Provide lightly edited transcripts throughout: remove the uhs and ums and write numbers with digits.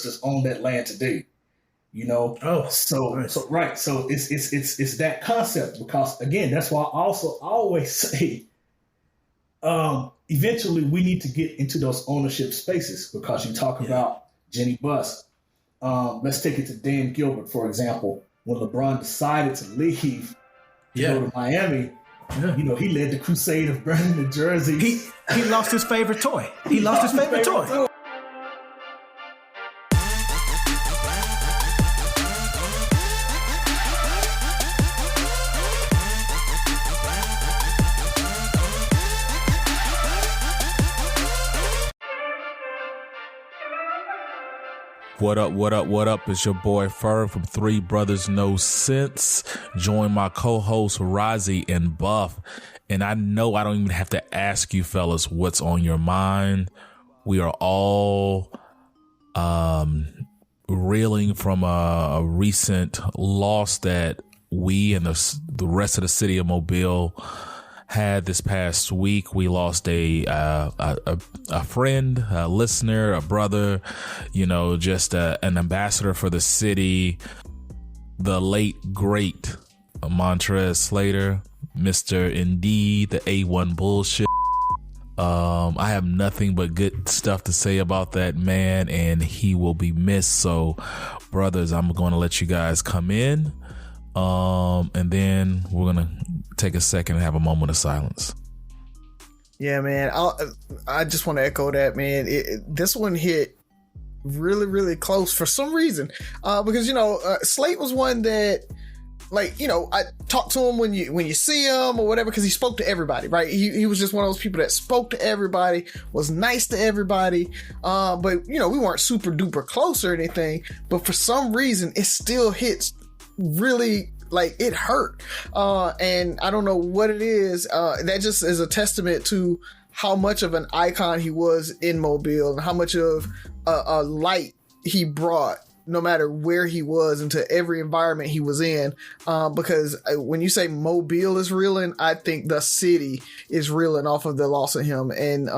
just own that land today. You know, so it's that concept, because again, that's why I also always say, eventually we need to get into those ownership spaces, because you talk about Jenny Buss. Let's take it to Dan Gilbert, for example. When LeBron decided to leave to go to Miami, you know, he led the crusade of burning the jersey. He lost his favorite toy. He lost his favorite toy. What up, what up, what up? It's your boy Ferg from Three Brothers No Sense. Join my co-host Razi and Buff. And I know I don't even have to ask you fellas what's on your mind. We are all reeling from a recent loss that we and the rest of the city of Mobile had this past week. We lost a friend, a listener, a brother, you know, just an ambassador for the city, the late great Montraze Slater, Mr. Indeed, the A1 bullshit. I have nothing but good stuff to say about that man, and he will be missed. So, brothers, I'm going to let you guys come in, and then we're going to take a second and have a moment of silence. Yeah, man. I just want to echo that, man. This one hit really, really close for some reason. Because, you know, Slate was one that, like, you know, I talked to him when you see him or whatever, because he spoke to everybody, right? He was just one of those people that spoke to everybody, was nice to everybody. But, you know, we weren't super duper close or anything. But for some reason, it still hits really, like, it hurt. And I don't know what it is. That just is a testament to how much of an icon he was in Mobile, and how much of a light he brought, no matter where he was, into every environment he was in. Because when you say Mobile is reeling, I think the city is reeling off of the loss of him. And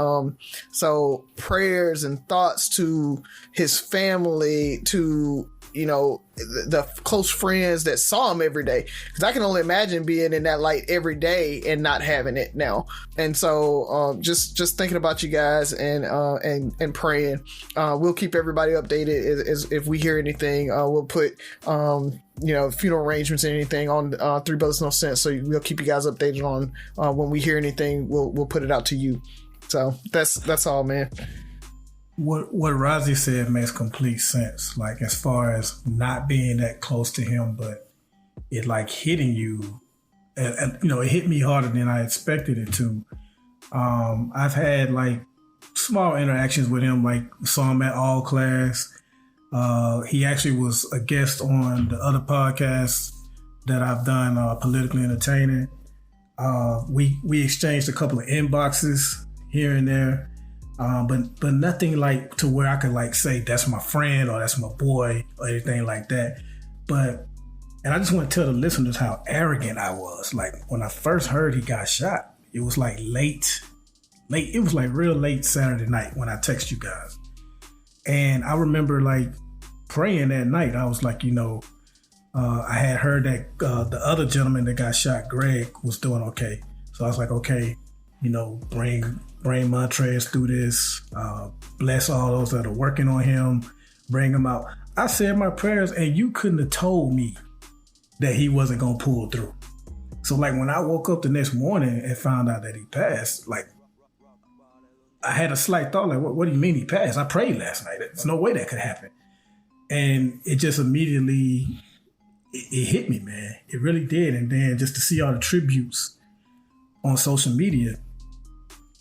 so prayers and thoughts to his family, to, you know, the close friends that saw him every day, because I can only imagine being in that light every day and not having it now. And so just thinking about you guys and praying. We'll keep everybody updated as if we hear anything. We'll put you know, funeral arrangements and anything on Three Brothers No Sense, so we'll keep you guys updated on when we hear anything. We'll put it out to you. So that's all, man. What Razi said makes complete sense. Like, as far as not being that close to him, but it like hitting you, and you know, it hit me harder than I expected it to. I've had like small interactions with him, like saw him at All Class. He actually was a guest on the other podcast that I've done, Politically Entertaining. We exchanged a couple of inboxes here and there. But nothing like to where I could like say that's my friend or that's my boy or anything like that. And I just want to tell the listeners how arrogant I was. Like, when I first heard he got shot, it was like late. It was like real late Saturday night when I text you guys. And I remember like praying that night. I was like, you know, I had heard that the other gentleman that got shot, Greg, was doing okay. So I was like, okay, you know, bring Montraze through this. Bless all those that are working on him. Bring him out. I said my prayers, and you couldn't have told me that he wasn't going to pull through. So, like, when I woke up the next morning and found out that he passed, like, I had a slight thought, like, what do you mean he passed? I prayed last night. There's no way that could happen. And it just immediately, it hit me, man. It really did. And then just to see all the tributes on social media,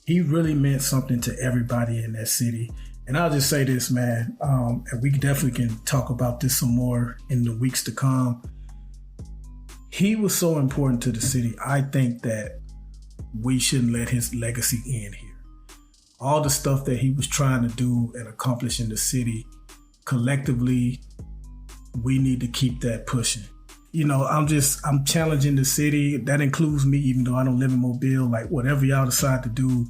he really meant something to everybody in that city. And I'll just say this, man, and we definitely can talk about this some more in the weeks to come. He was so important to the city. I think that we shouldn't let his legacy end here. All the stuff that he was trying to do and accomplish in the city, collectively, we need to keep that pushing. You know, I'm challenging the city. That includes me, even though I don't live in Mobile. Like, whatever y'all decide to do,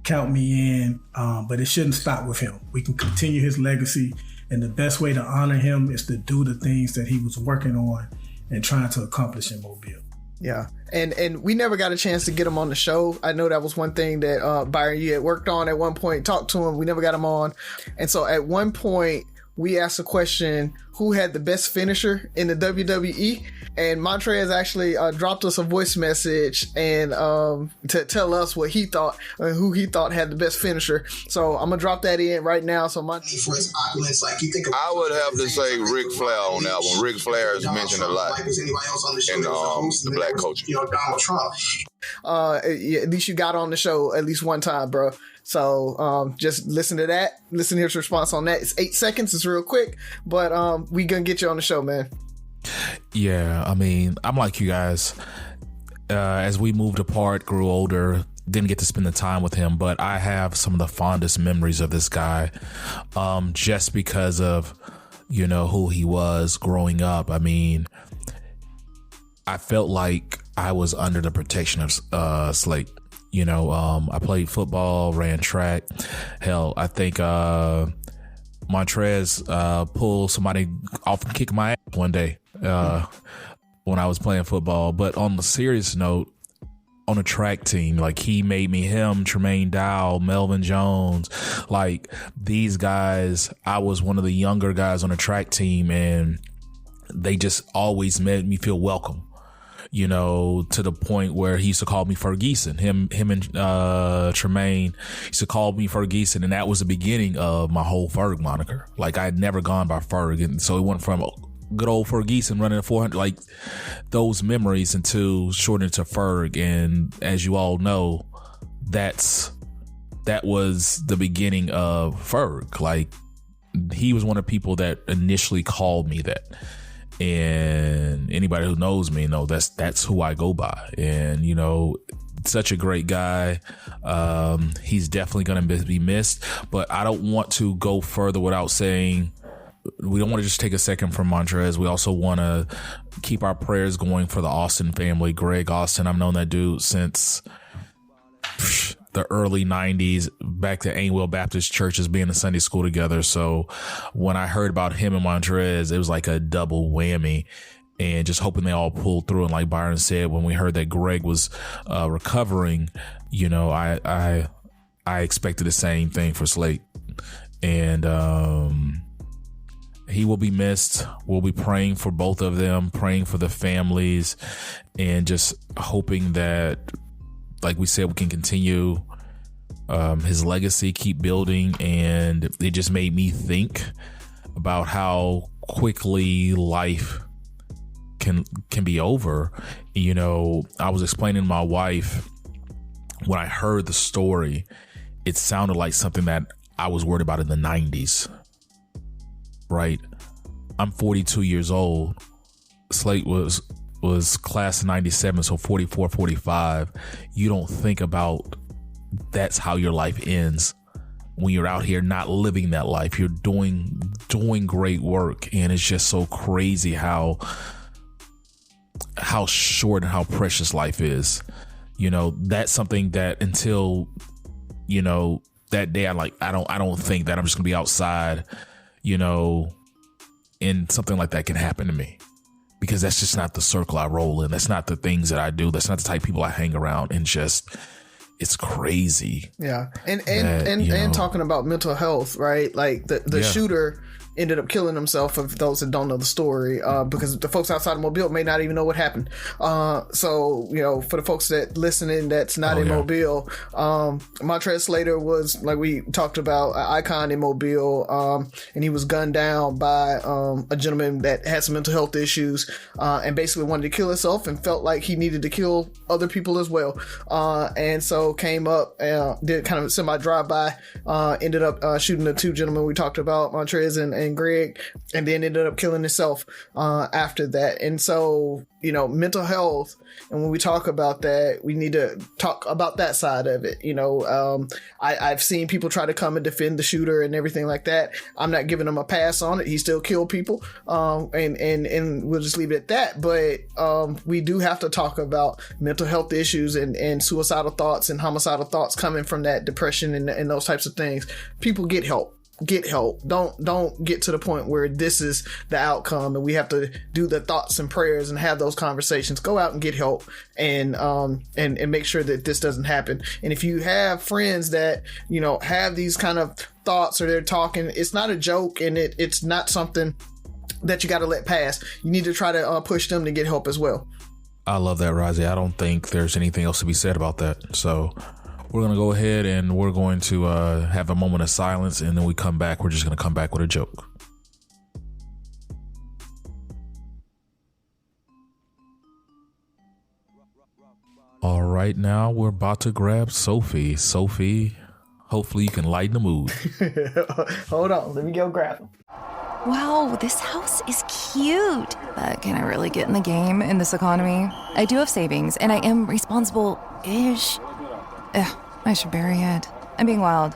count me in. But it shouldn't stop with him. We can continue his legacy. And the best way to honor him is to do the things that he was working on and trying to accomplish in Mobile. Yeah. And we never got a chance to get him on the show. I know that was one thing that Byron, you had worked on at one point, talked to him. We never got him on. And so at one point, we asked the question, who had the best finisher in the WWE? And Montraze actually dropped us a voice message and to tell us what he thought, who he thought had the best finisher. So I'm gonna drop that in right now. So for his opulence, like you think I would have to say Ric Flair on that one. Ric Flair is mentioned a lot in the black culture. Donald Trump. Yeah, at least you got on the show at least one time, bro. So just listen to that. Listen to his response on that. It's 8 seconds. It's real quick, but we gonna get you on the show, man. Yeah, I mean, I'm like you guys. As we moved apart, grew older, didn't get to spend the time with him, but I have some of the fondest memories of this guy, just because of, you know, who he was growing up. I mean, I felt like I was under the protection of Slate. You know, I played football, ran track. Hell, I think Montraze pulled somebody off and kicked my ass one day when I was playing football. But on the serious note, on a track team, like he made me him, Tremaine Dow, Melvin Jones, like these guys. I was one of the younger guys on the track team, and they just always made me feel welcome. You know, to the point where he used to call me Ferguson. Him and Tremaine used to call me Ferguson, and that was the beginning of my whole Ferg moniker. Like I had never gone by Ferg, and so it went from good old Ferguson running a 400, like those memories, into shortened to Ferg. And as you all know, that was the beginning of Ferg. Like he was one of the people that initially called me that. And anybody who knows me know that's who I go by. And, you know, such a great guy. He's definitely going to be missed, but I don't want to go further without saying we don't want to just take a second from Montraze. We also want to keep our prayers going for the Austin family. Greg Austin, I've known that dude since the early 90s, back to Ainwell Baptist Church as being in Sunday school together. So when I heard about him and Montraze, it was like a double whammy, and just hoping they all pulled through. And like Byron said, when we heard that Greg was recovering, you know, I expected the same thing for Slate. And he will be missed. We'll be praying for both of them, praying for the families, and just hoping that, like we said, we can continue his legacy, keep building. And it just made me think about how quickly life can be over. You know, I was explaining to my wife when I heard the story, it sounded like something that I was worried about in the 90s. Right? I'm 42 years old. Slate was class of 97, so 44, 45. You don't think about that's how your life ends when you're out here not living that life. You're doing great work, and it's just so crazy how short and how precious life is. You know, that's something that until, you know, that day, I don't think that I'm just gonna be outside, you know, and something like that can happen to me. Because that's just not the circle I roll in. That's not the things that I do. That's not the type of people I hang around. And just, it's crazy. Yeah. And talking about mental health, right? Like the shooter ended up killing himself, for those that don't know the story, because the folks outside of Mobile may not even know what happened. So, you know, for the folks that listening that's not in Mobile, Montraze Slater was, like we talked about, an icon in Mobile, and he was gunned down by a gentleman that had some mental health issues, and basically wanted to kill himself and felt like he needed to kill other people as well. And so came up, did kind of a semi drive-by, ended up shooting the two gentlemen we talked about, Montraze and Greg, and then ended up killing himself after that. And so, you know, mental health, and when we talk about that, we need to talk about that side of it. You know, I've seen people try to come and defend the shooter and everything like that. I'm not giving him a pass on it. He still killed people, and we'll just leave it at that. But we do have to talk about mental health issues and suicidal thoughts and homicidal thoughts coming from that depression and those types of things. People get help. get help. Don't get to the point where this is the outcome and we have to do the thoughts and prayers and have those conversations. Go out and get help and make sure that this doesn't happen. And if you have friends that, you know, have these kind of thoughts or they're talking, it's not a joke and it's not something that you got to let pass. You need to try to push them to get help as well. I love that, Razi. I don't think there's anything else to be said about that. So we're going to go ahead and we're going to have a moment of silence, and then we come back. We're just going to come back with a joke. All right, now we're about to grab Sophie. Sophie, hopefully you can lighten the mood. Hold on. Let me go grab him. Wow, this house is cute. But can I really get in the game in this economy? I do have savings, and I am responsible-ish. I should bury it. I'm being wild.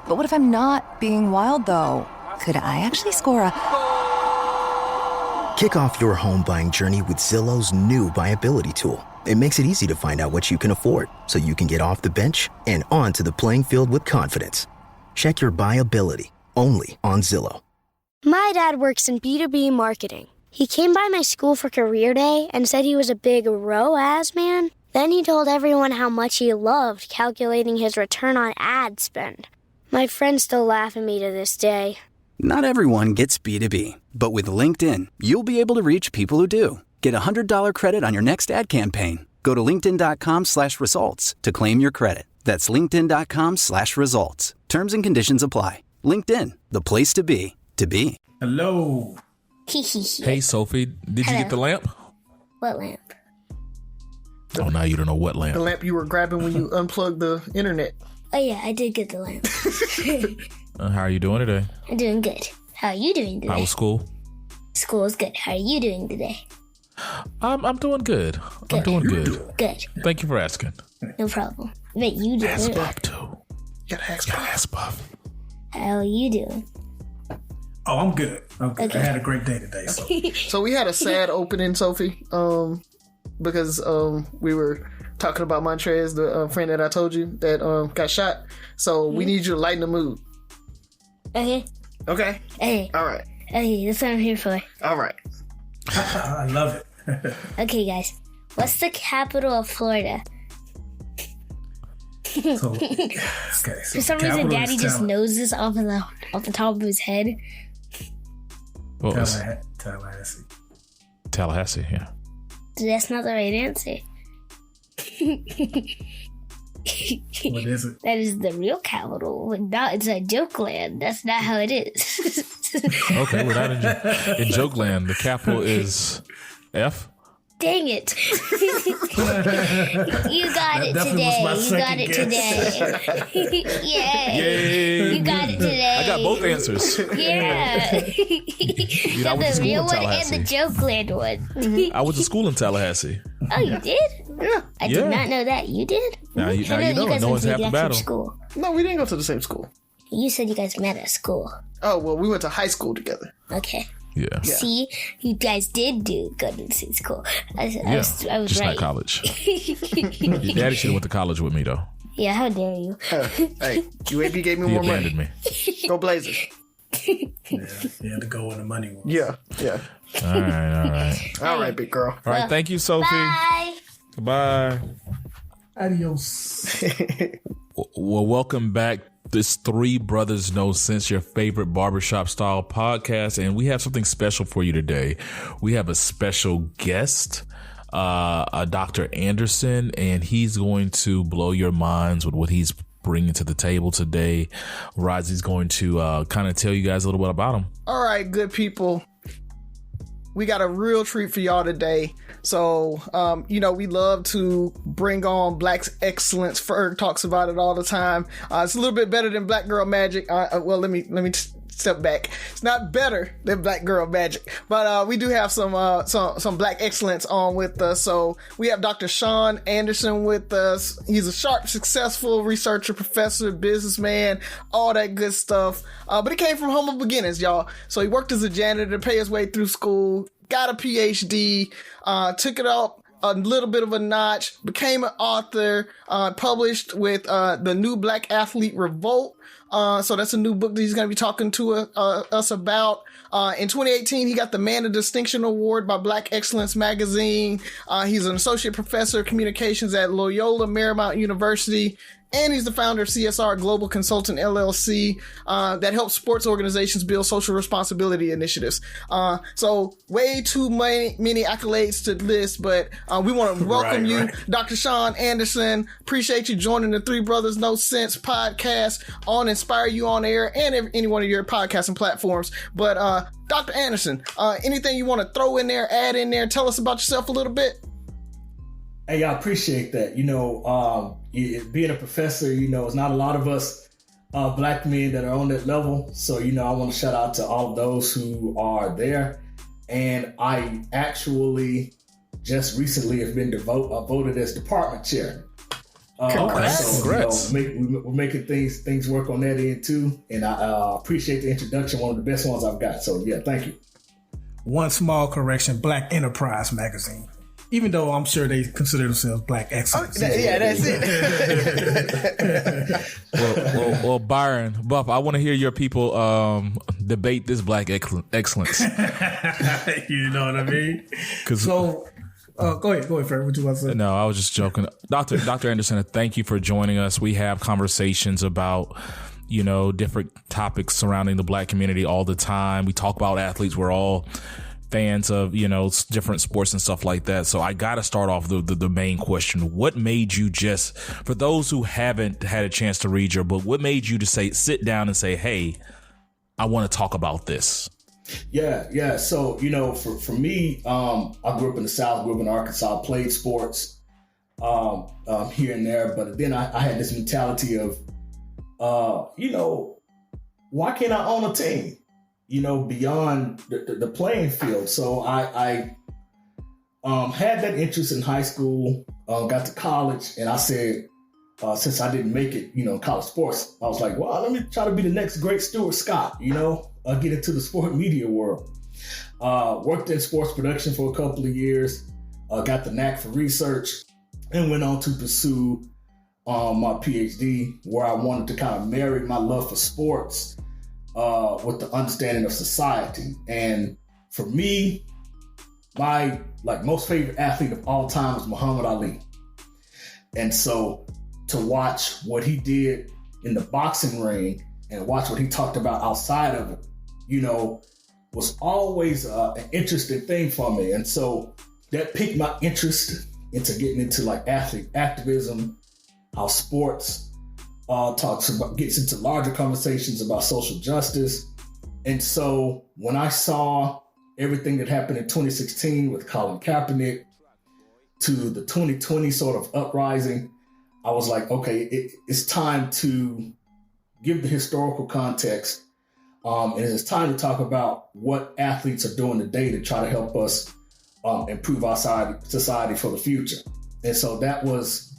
But what if I'm not being wild, though? Could I actually score a... Kick off your home buying journey with Zillow's new BuyAbility tool. It makes it easy to find out what you can afford, so you can get off the bench and onto the playing field with confidence. Check your BuyAbility, only on Zillow. My dad works in B2B marketing. He came by my school for career day and said he was a big ROAS man. Then he told everyone how much he loved calculating his return on ad spend. My friends still laugh at me to this day. Not everyone gets B2B, but with LinkedIn, you'll be able to reach people who do. Get a $100 credit on your next ad campaign. Go to linkedin.com/results to claim your credit. That's linkedin.com/results. Terms and conditions apply. LinkedIn, the place to be. Hello. Hey, Sophie, did you get the lamp? What lamp? Oh, now you don't know what lamp. The lamp you were grabbing when you unplugged the internet. Oh yeah, I did get the lamp. How are you doing today? I'm doing good. How are you doing today? How was school? School's good. How are you doing today? I'm doing good. I'm doing good. Good. Thank you for asking. No problem. But you do Ask it. Buff too. You gotta ask Ask Buff. How are you doing? Oh, I'm good. Okay. I had a great day today. So. So we had a sad opening, Sophie, because we were talking about Montraze, the friend that I told you that got shot. So we need you to lighten the mood. Okay. Okay? Hey. All right. Okay, that's what I'm here for. All right. I love it. Okay, guys. What's the capital of Florida? So, For some reason, Daddy just knows this off the top of his head. Tallahassee. Tallahassee, yeah. That's not the right answer. What is it? That is the real capital. But not inside Joke Land. That's not how it is. Okay, we're not in Joke Land. The capital is F. Dang it. You got it today. You got it today. Yay. You got it today. I got both answers. Yeah. You know, I went to The school real in one and Tallahassee. the Joke Land one. I went to school in Tallahassee. Oh, you did? Yeah. I did not know that. You did? Now you I know. guys No went one's to half the the battle. school. No, we didn't go to the same school. You said you guys met at school. Oh, well, we went to high school together. Okay. Yeah. See, you guys did go to the same school. I was Just right. not college. Your daddy should have went to college with me, though. Yeah, how dare you? Hey, UAB gave me He more abandoned money. me. Go Blazers. Yeah, you had to go when the money was. Yeah. All right. All right, big girl. All right, thank you, Sophie. Bye. Goodbye. Adios. Well, welcome back. This Three Brothers No Sense, your favorite barbershop style podcast. And we have something special for you today. We have a special guest, Dr. Anderson, and he's going to blow your minds with what he's bringing to the table today. Razi's going to kind of tell you guys a little bit about him. All right, good people. We got a real treat for y'all today. So, we love to bring on Black excellence. Ferg talks about it all the time. It's a little bit better than Black Girl Magic. Well, let me step back. It's not better than Black Girl Magic, but we do have some Black excellence on with us. So we have Dr. Shaun Anderson with us. He's a sharp, successful researcher, professor, businessman, all that good stuff. But he came from humble beginnings, y'all. So he worked as a janitor to pay his way through school, got a Ph.D., took it up a little bit of a notch, became an author, published with the new Black Athlete Revolt, So that's a new book that he's going to be talking to us about. In 2018, he got the Man of Distinction Award by Black Excellence Magazine. He's an associate professor of communications at Loyola Marymount University. And he's the founder of CSR Global Consultant LLC that helps sports organizations build social responsibility initiatives. So way too many accolades to list, but we want to welcome you, Dr. Shaun Anderson. Appreciate you joining the Three Brothers No Sense podcast on Inspire You On Air and any one of your podcasting platforms. But Dr. Anderson, anything you want to throw in there, add in there, tell us about yourself a little bit? Hey, I appreciate that. Being a professor, it's not a lot of us black men that are on that level. So, I want to shout out to all of those who are there. And I actually just recently have been voted as department chair. Congrats. We're making things work on that end too. And I appreciate the introduction, one of the best ones I've got. So, yeah, thank you. One small correction, Black Enterprise Magazine. Even though I'm sure they consider themselves Black Excellence. Yeah, that's it. well, Byron, Buff, I want to hear your people debate this Black excellence. You know what I mean? So, go ahead, Ferg. What you want to say? No, I was just joking. Dr. Anderson, thank you for joining us. We have conversations about different topics surrounding the Black community all the time. We talk about athletes. We're all fans of, different sports and stuff like that. So I got to start off the main question. What made you for those who haven't had a chance to read your book, what made you to sit down and say, hey, I want to talk about this? Yeah. So, for me, I grew up in the South, grew up in Arkansas, played sports here and there. But then I had this mentality of, why can't I own a team? Beyond the playing field. So I had that interest in high school, got to college, and I said, since I didn't make it, college sports, I was like, well, let me try to be the next great Stuart Scott, get into the sport media world. Worked in sports production for a couple of years, got the knack for research, and went on to pursue my Ph.D., where I wanted to kind of marry my love for sports with the understanding of society. And for me, my most favorite athlete of all time is Muhammed Ali. And so to watch what he did in the boxing ring and watch what he talked about outside of it, was always an interesting thing for me. And so that piqued my interest into getting into athlete activism, how sports gets into larger conversations about social justice. And so when I saw everything that happened in 2016 with Colin Kaepernick to the 2020 sort of uprising, I was like, okay, it's time to give the historical context. And it's time to talk about what athletes are doing today to try to help us improve our society for the future. And so that was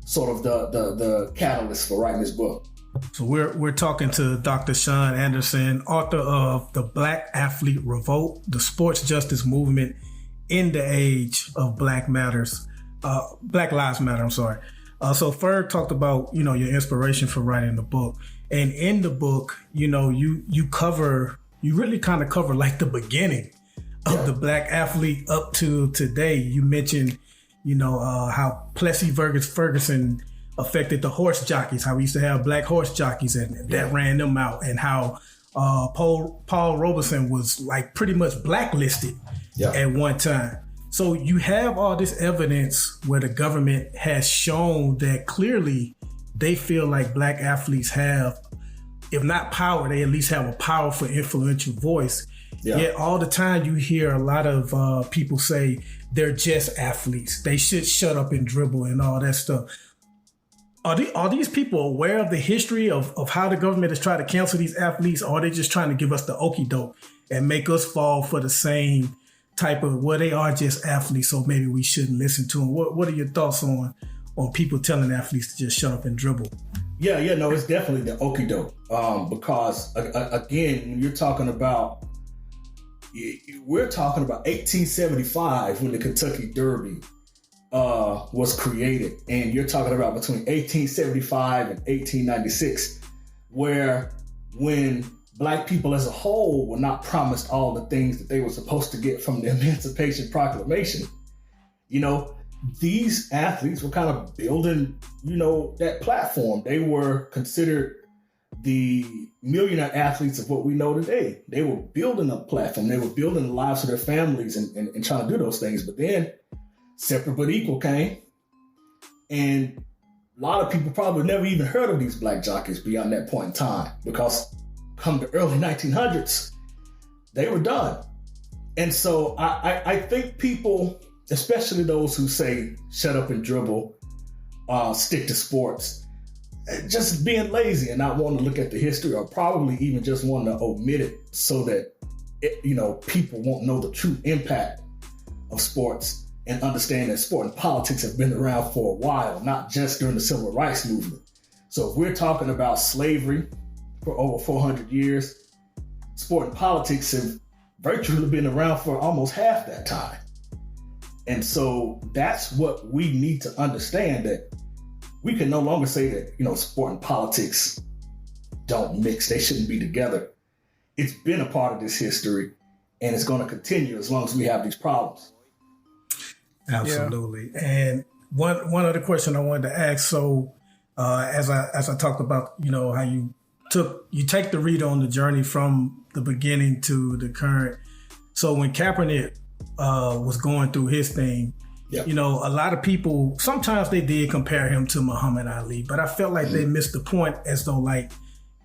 sort of the catalyst for writing this book. So we're talking to Dr. Shaun Anderson, author of The Black Athlete Revolt, the sports justice movement in the age of Black Lives Matter. So Ferg talked about, your inspiration for writing the book. And in the book, you really kind of cover the beginning of the Black athlete up to today. You mentioned how Plessy Ferguson affected the horse jockeys, how we used to have black horse jockeys and that ran them out, and how Paul Robeson was pretty much blacklisted at one time. So you have all this evidence where the government has shown that clearly they feel like black athletes have, if not power, they at least have a powerful, influential voice. Yeah. Yet all the time you hear a lot of people say they're just athletes. They should shut up and dribble and all that stuff. Are these people aware of the history of how the government has tried to cancel these athletes, or are they just trying to give us the okie doke and make us fall for the same type of, well, they are just athletes, so maybe we shouldn't listen to them? What are your thoughts on people telling athletes to just shut up and dribble? Yeah, no, it's definitely the okie doke. Because again, when you're talking about, we're talking about 1875 when the Kentucky Derby was created, and you're talking about between 1875 and 1896 where when Black people as a whole were not promised all the things that they were supposed to get from the Emancipation Proclamation, these athletes were kind of building, that platform. They were considered the millionaire athletes of what we know today. They were building a platform. They were building the lives of their families and trying to do those things. But then Separate But Equal came, and a lot of people probably never even heard of these Black jockeys beyond that point in time, because come the early 1900s, they were done. And so I think people, especially those who say, shut up and dribble, stick to sports, just being lazy and not wanting to look at the history, or probably even just wanting to omit it so that, people won't know the true impact of sports and understand that sport and politics have been around for a while, not just during the Civil Rights Movement. So if we're talking about slavery for over 400 years, sport and politics have virtually been around for almost half that time. And so that's what we need to understand, that we can no longer say that, sport and politics don't mix. They shouldn't be together. It's been a part of this history, and it's going to continue as long as we have these problems. Absolutely. Yeah. And one other question I wanted to ask. So as I talked about, how you take the reader on the journey from the beginning to the current. So when Kaepernick was going through his thing, a lot of people, sometimes they did compare him to Muhammad Ali, but I felt like they missed the point, as though like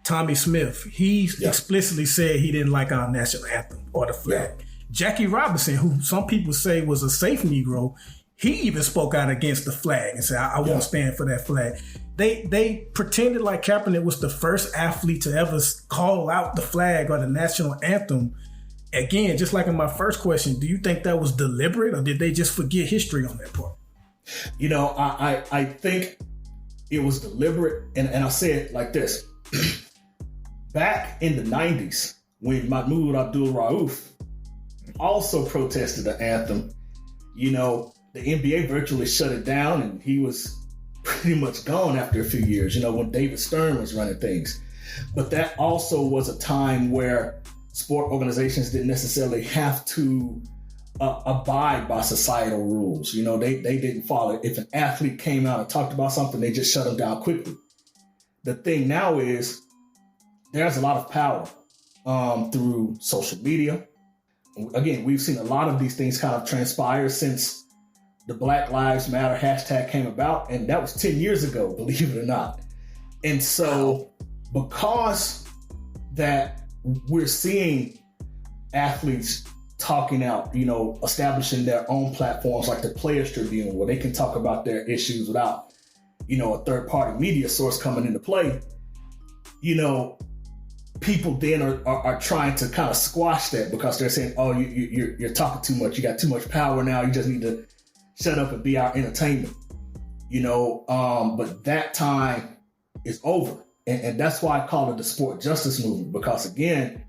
Tommy Smith, he explicitly said he didn't like our national anthem or the flag. Yeah. Jackie Robinson, who some people say was a safe Negro, he even spoke out against the flag and said, I won't stand for that flag. They pretended like Kaepernick was the first athlete to ever call out the flag or the national anthem. Again, just like in my first question, do you think that was deliberate, or did they just forget history on that part? I think it was deliberate, and I'll say it like this. Back in the 90s, when Mahmoud Abdul-Rauf also protested the anthem, the NBA virtually shut it down, and he was pretty much gone after a few years, when David Stern was running things. But that also was a time where sport organizations didn't necessarily have to abide by societal rules. They didn't follow. If an athlete came out and talked about something, they just shut them down quickly. The thing now is there's a lot of power through social media. Again, we've seen a lot of these things kind of transpire since the Black Lives Matter hashtag came about, and that was 10 years ago, believe it or not. And so because that we're seeing athletes talking out, establishing their own platforms like the Players Tribune, where they can talk about their issues without, a third-party media source coming into play, people then are trying to kind of squash that, because they're saying, oh, you're talking too much. You got too much power now. You just need to shut up and be our entertainment. But that time is over. And that's why I call it the sport justice movement, because again,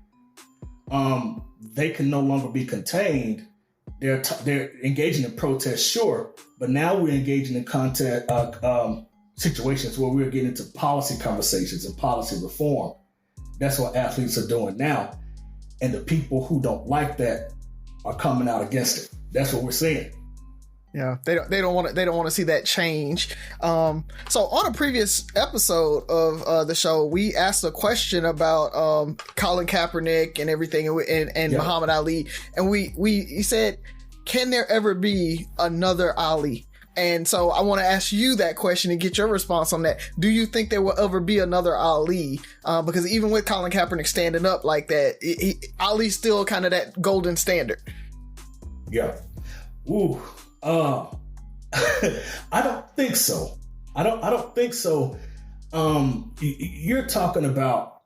they can no longer be contained. They're engaging in protest, sure, but now we're engaging in situations where we're getting into policy conversations and policy reform. That's what athletes are doing now, and the people who don't like that are coming out against it. That's what we're seeing. Yeah, they don't want to see that change. So on a previous episode of the show, we asked a question about Colin Kaepernick and everything, and Muhammad Ali, and we said, can there ever be another Ali? And so I want to ask you that question and get your response on that. Do you think there will ever be another Ali? Because even with Colin Kaepernick standing up like that, Ali's still kind of that golden standard. Yeah. Ooh. I don't think so. I don't think so. You're talking about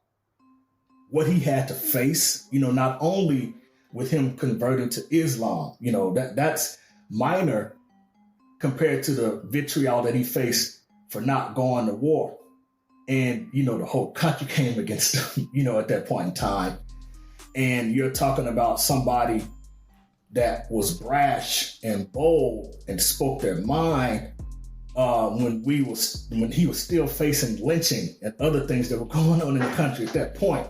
what he had to face, not only with him converting to Islam, that's minor compared to the vitriol that he faced for not going to war. And, the whole country came against him, at that point in time. And you're talking about somebody that was brash and bold and spoke their mind when he was still facing lynching and other things that were going on in the country at that point.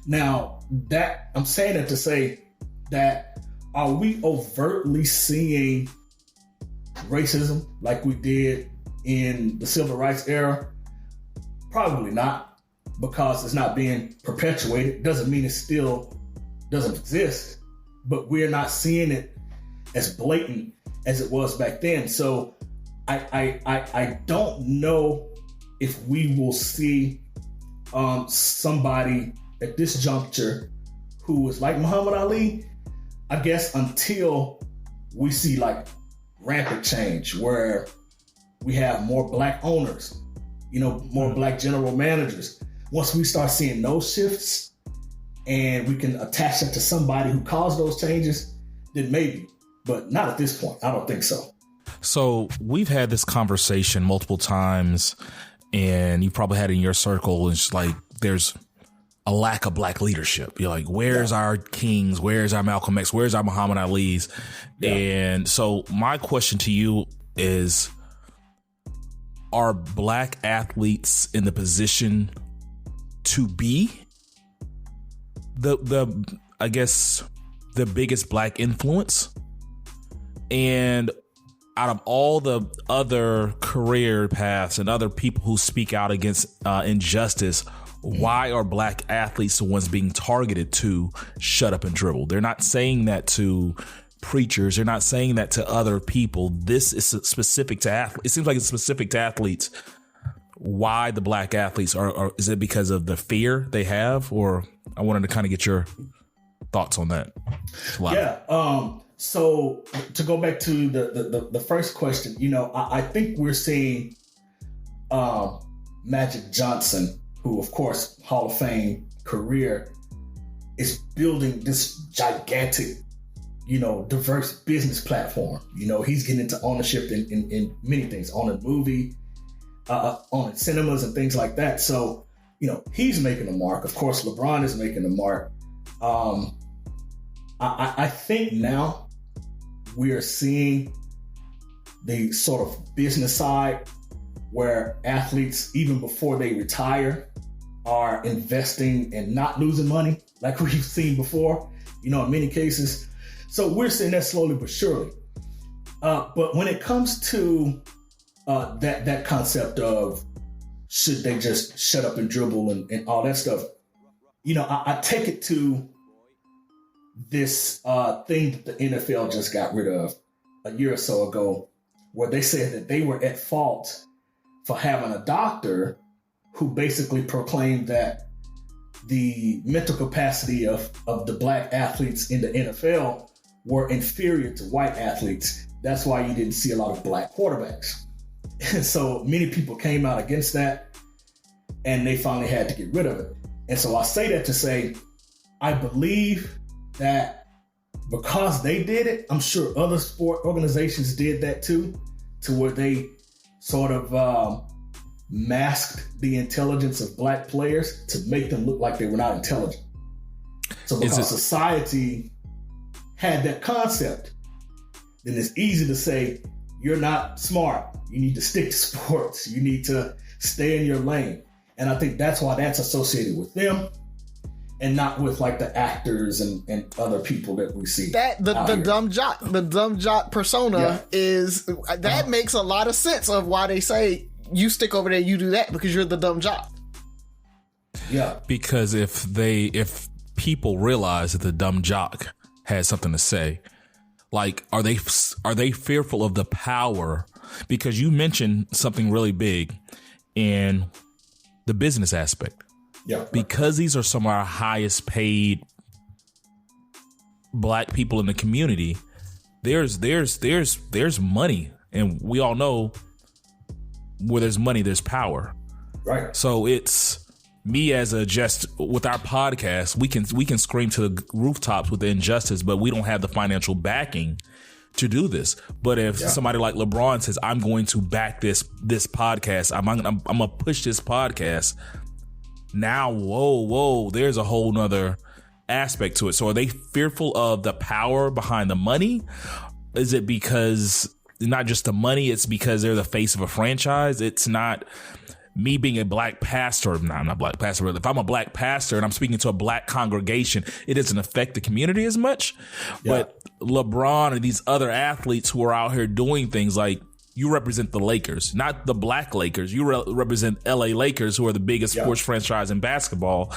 Now, that I'm saying that to say that, are we overtly seeing racism like we did in the civil rights era? Probably not, because it's not being perpetuated. Doesn't mean it still doesn't exist, but we're not seeing it as blatant as it was back then. So I don't know if we will see somebody at this juncture who is like Muhammad Ali, I guess, until we see like rampant change where we have more black owners, more black general managers. Once we start seeing those shifts and we can attach that to somebody who caused those changes, then maybe, but not at this point. I don't think so. So we've had this conversation multiple times, and you probably had it in your circle. It's like there's a lack of black leadership. You're like, where's our Kings? Where's our Malcolm X? Where's our Muhammad Ali's? Yeah. And so my question to you is, are black athletes in the position to be the I guess the biggest black influence? And out of all the other career paths and other people who speak out against injustice, why are black athletes the ones being targeted to shut up and dribble? They're not saying that to preachers. They're not saying that to other people. This is specific to athletes. It seems like it's specific to athletes. Why the black athletes are is it because of the fear they have? Or I wanted to kind of get your thoughts on that. Yeah. So to go back to the first question, I think we're seeing Magic Johnson, who, of course, Hall of Fame career, is building this gigantic, diverse business platform. He's getting into ownership in many things, on a movie, on cinemas and things like that. So, he's making a mark. Of course, LeBron is making a mark. I think now we are seeing the sort of business side where athletes, even before they retire, are investing and not losing money like we've seen before, in many cases. So we're seeing that slowly but surely. But when it comes to that concept of should they just shut up and dribble and all that stuff, I take it to this thing that the NFL just got rid of a year or so ago, where they said that they were at fault for having a doctor who basically proclaimed that the mental capacity of the black athletes in the NFL were inferior to white athletes. That's why you didn't see a lot of black quarterbacks. And so many people came out against that, and they finally had to get rid of it. And so I say that to say, I believe that because they did it, I'm sure other sport organizations did that too, to where they sort of masked the intelligence of black players to make them look like they were not intelligent. So because society had that concept, then it's easy to say, you're not smart. You need to stick to sports. You need to stay in your lane. And I think that's why that's associated with them and not with like the actors and other people that we see. That the dumb jock persona is that makes a lot of sense of why they say you stick over there, you do that because you're the dumb jock. Yeah. Because if people realize that the dumb jock has something to say, like, are they fearful of the power? Because you mentioned something really big in the business aspect. Yeah. Because these are some of our highest paid black people in the community, there's money, and we all know where there's money, there's power. Right. So it's me as just with our podcast, we can scream to the rooftops with the injustice, but we don't have the financial backing to do this. But if somebody like LeBron says, I'm going to back this podcast, I'm gonna push this podcast. Now, whoa, there's a whole nother aspect to it. So are they fearful of the power behind the money? Is it because not just the money. It's because they're the face of a franchise. It's not me being a black pastor. No, I'm not a black pastor. But if I'm a black pastor and I'm speaking to a black congregation, it doesn't affect the community as much. Yeah. But LeBron and these other athletes who are out here doing things like, you represent the Lakers, not the black Lakers. You represent LA Lakers, who are the biggest sports franchise in basketball.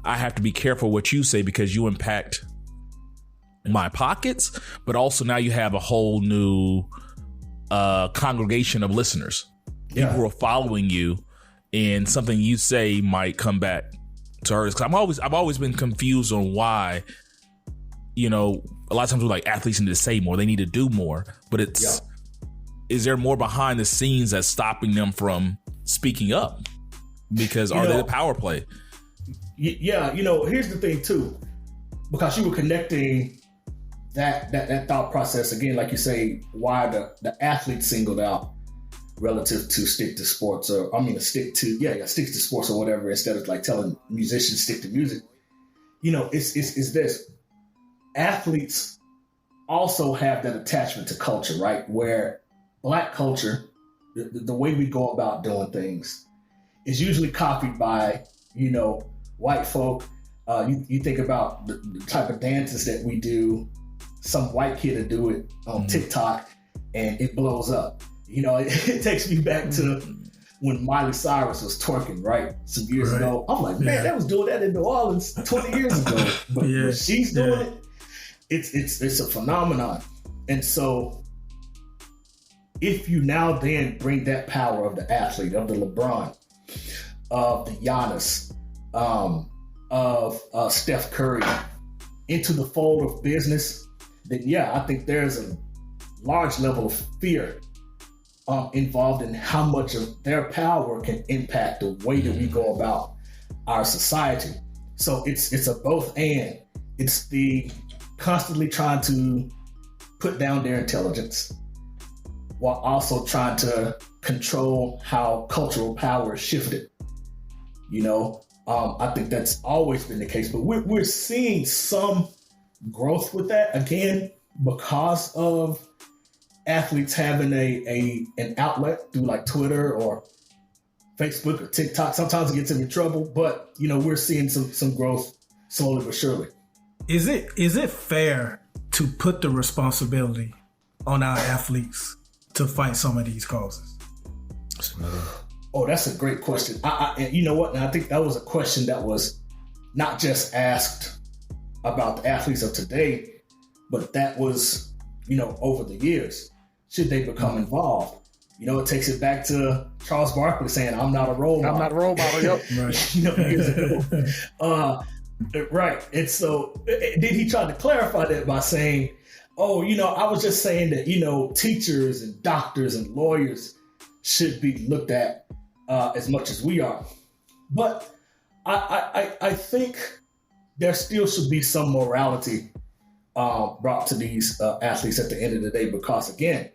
I have to be careful what you say because you impact my pockets, but also now you have a whole new congregation of listeners, people who are following you, and something you say might come back to hurt. Because I've always been confused on why, a lot of times we're like, athletes need to say more, they need to do more, but it's. Is there more behind the scenes that's stopping them from speaking up? Because are they the power play? Yeah, here's the thing too, because you were connecting that thought process again, like you say, why the athletes singled out relative to stick to sports, or stick to sports or whatever, instead of like telling musicians stick to music. It's this. Athletes also have that attachment to culture, right? Where Black culture, the way we go about doing things, is usually copied by, white folk. You think about the type of dances that we do. Some white kid will do it on TikTok, and it blows up. It takes me back to when Miley Cyrus was twerking, right? Some years ago. I'm like, man, that was doing that in New Orleans 20 years ago. But when she's doing it, it's a phenomenon. And so, if you now then bring that power of the athlete, of the LeBron, of the Giannis, of Steph Curry into the fold of business, then I think there's a large level of fear involved in how much of their power can impact the way that we go about our society. So it's a both and. It's the constantly trying to put down their intelligence, while also trying to control how cultural power is shifted. I think that's always been the case, but we're seeing some growth with that again because of athletes having an outlet through like Twitter or Facebook or TikTok. Sometimes it gets them in trouble, but we're seeing some growth slowly but surely. Is it fair to put the responsibility on our athletes to fight some of these causes? Oh, that's a great question. And you know what? And I think that was a question that was not just asked about the athletes of today, but that was, over the years. Should they become involved? It takes it back to Charles Barkley saying, I'm not a role model. I'm not a role model, yep. Right. Years ago. Right. And so then he tried to clarify that by saying, I was just saying that, teachers and doctors and lawyers should be looked at as much as we are. But I think there still should be some morality brought to these athletes at the end of the day, because again,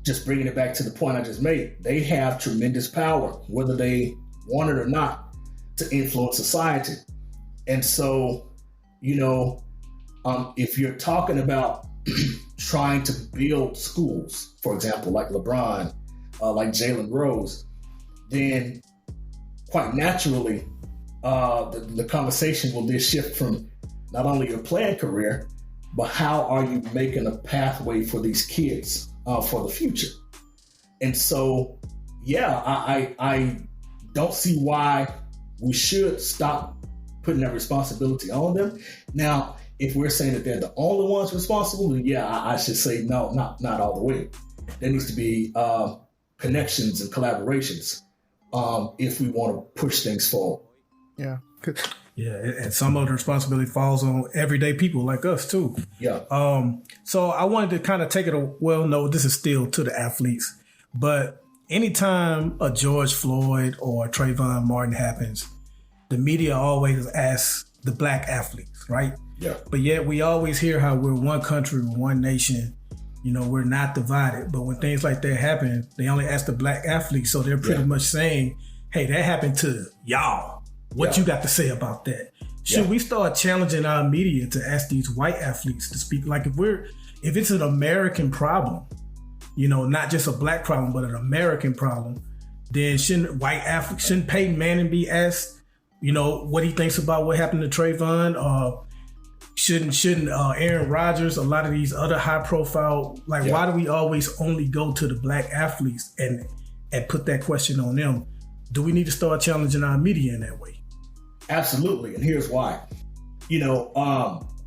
just bringing it back to the point I just made, they have tremendous power, whether they want it or not, to influence society. And so, if you're talking about trying to build schools, for example, like LeBron, like Jalen Rose, then quite naturally, the conversation will then shift from not only your playing career, but how are you making a pathway for these kids for the future? And so, I don't see why we should stop putting that responsibility on them. Now, if we're saying that they're the only ones responsible, then I should say no, not all the way. There needs to be connections and collaborations if we want to push things forward. Yeah. Yeah, and some of the responsibility falls on everyday people like us too. Yeah. So I wanted to kind of take it. No, this is still to the athletes, but anytime a George Floyd or Trayvon Martin happens, the media always asks the black athletes, right? Yeah. But yet we always hear how we're one country, one nation. We're not divided. But when things like that happen, they only ask the black athletes. So they're pretty much saying, hey, that happened to y'all. What you got to say about that? Should we start challenging our media to ask these white athletes to speak? Like if it's an American problem, not just a black problem, but an American problem, then shouldn't Peyton Manning be asked, what he thinks about what happened to Trayvon? Shouldn't Aaron Rodgers, a lot of these other high profile, why do we always only go to the black athletes and put that question on them? Do we need to start challenging our media in that way? Absolutely. And here's why.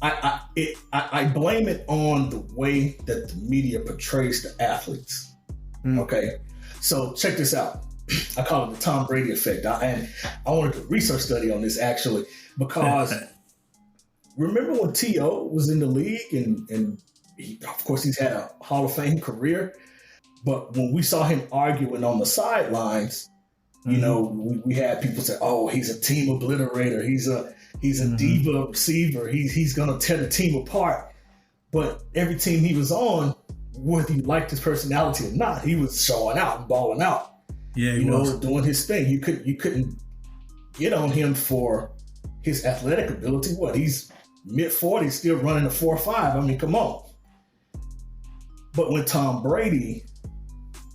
I blame it on the way that the media portrays the athletes. Okay. So check this out. I call it the Tom Brady effect. I wanted to research study on this actually, because remember when T.O. was in the league and of course he's had a Hall of Fame career, but when we saw him arguing on the sidelines, we had people say, "Oh, he's a team obliterator. He's a diva receiver. He's gonna tear the team apart." But every team he was on, whether you liked his personality or not, he was showing out and balling out. Yeah, doing his thing. You couldn't get on him for his athletic ability. What, he's mid-40s, still running a 4.5. I mean, come on. But when Tom Brady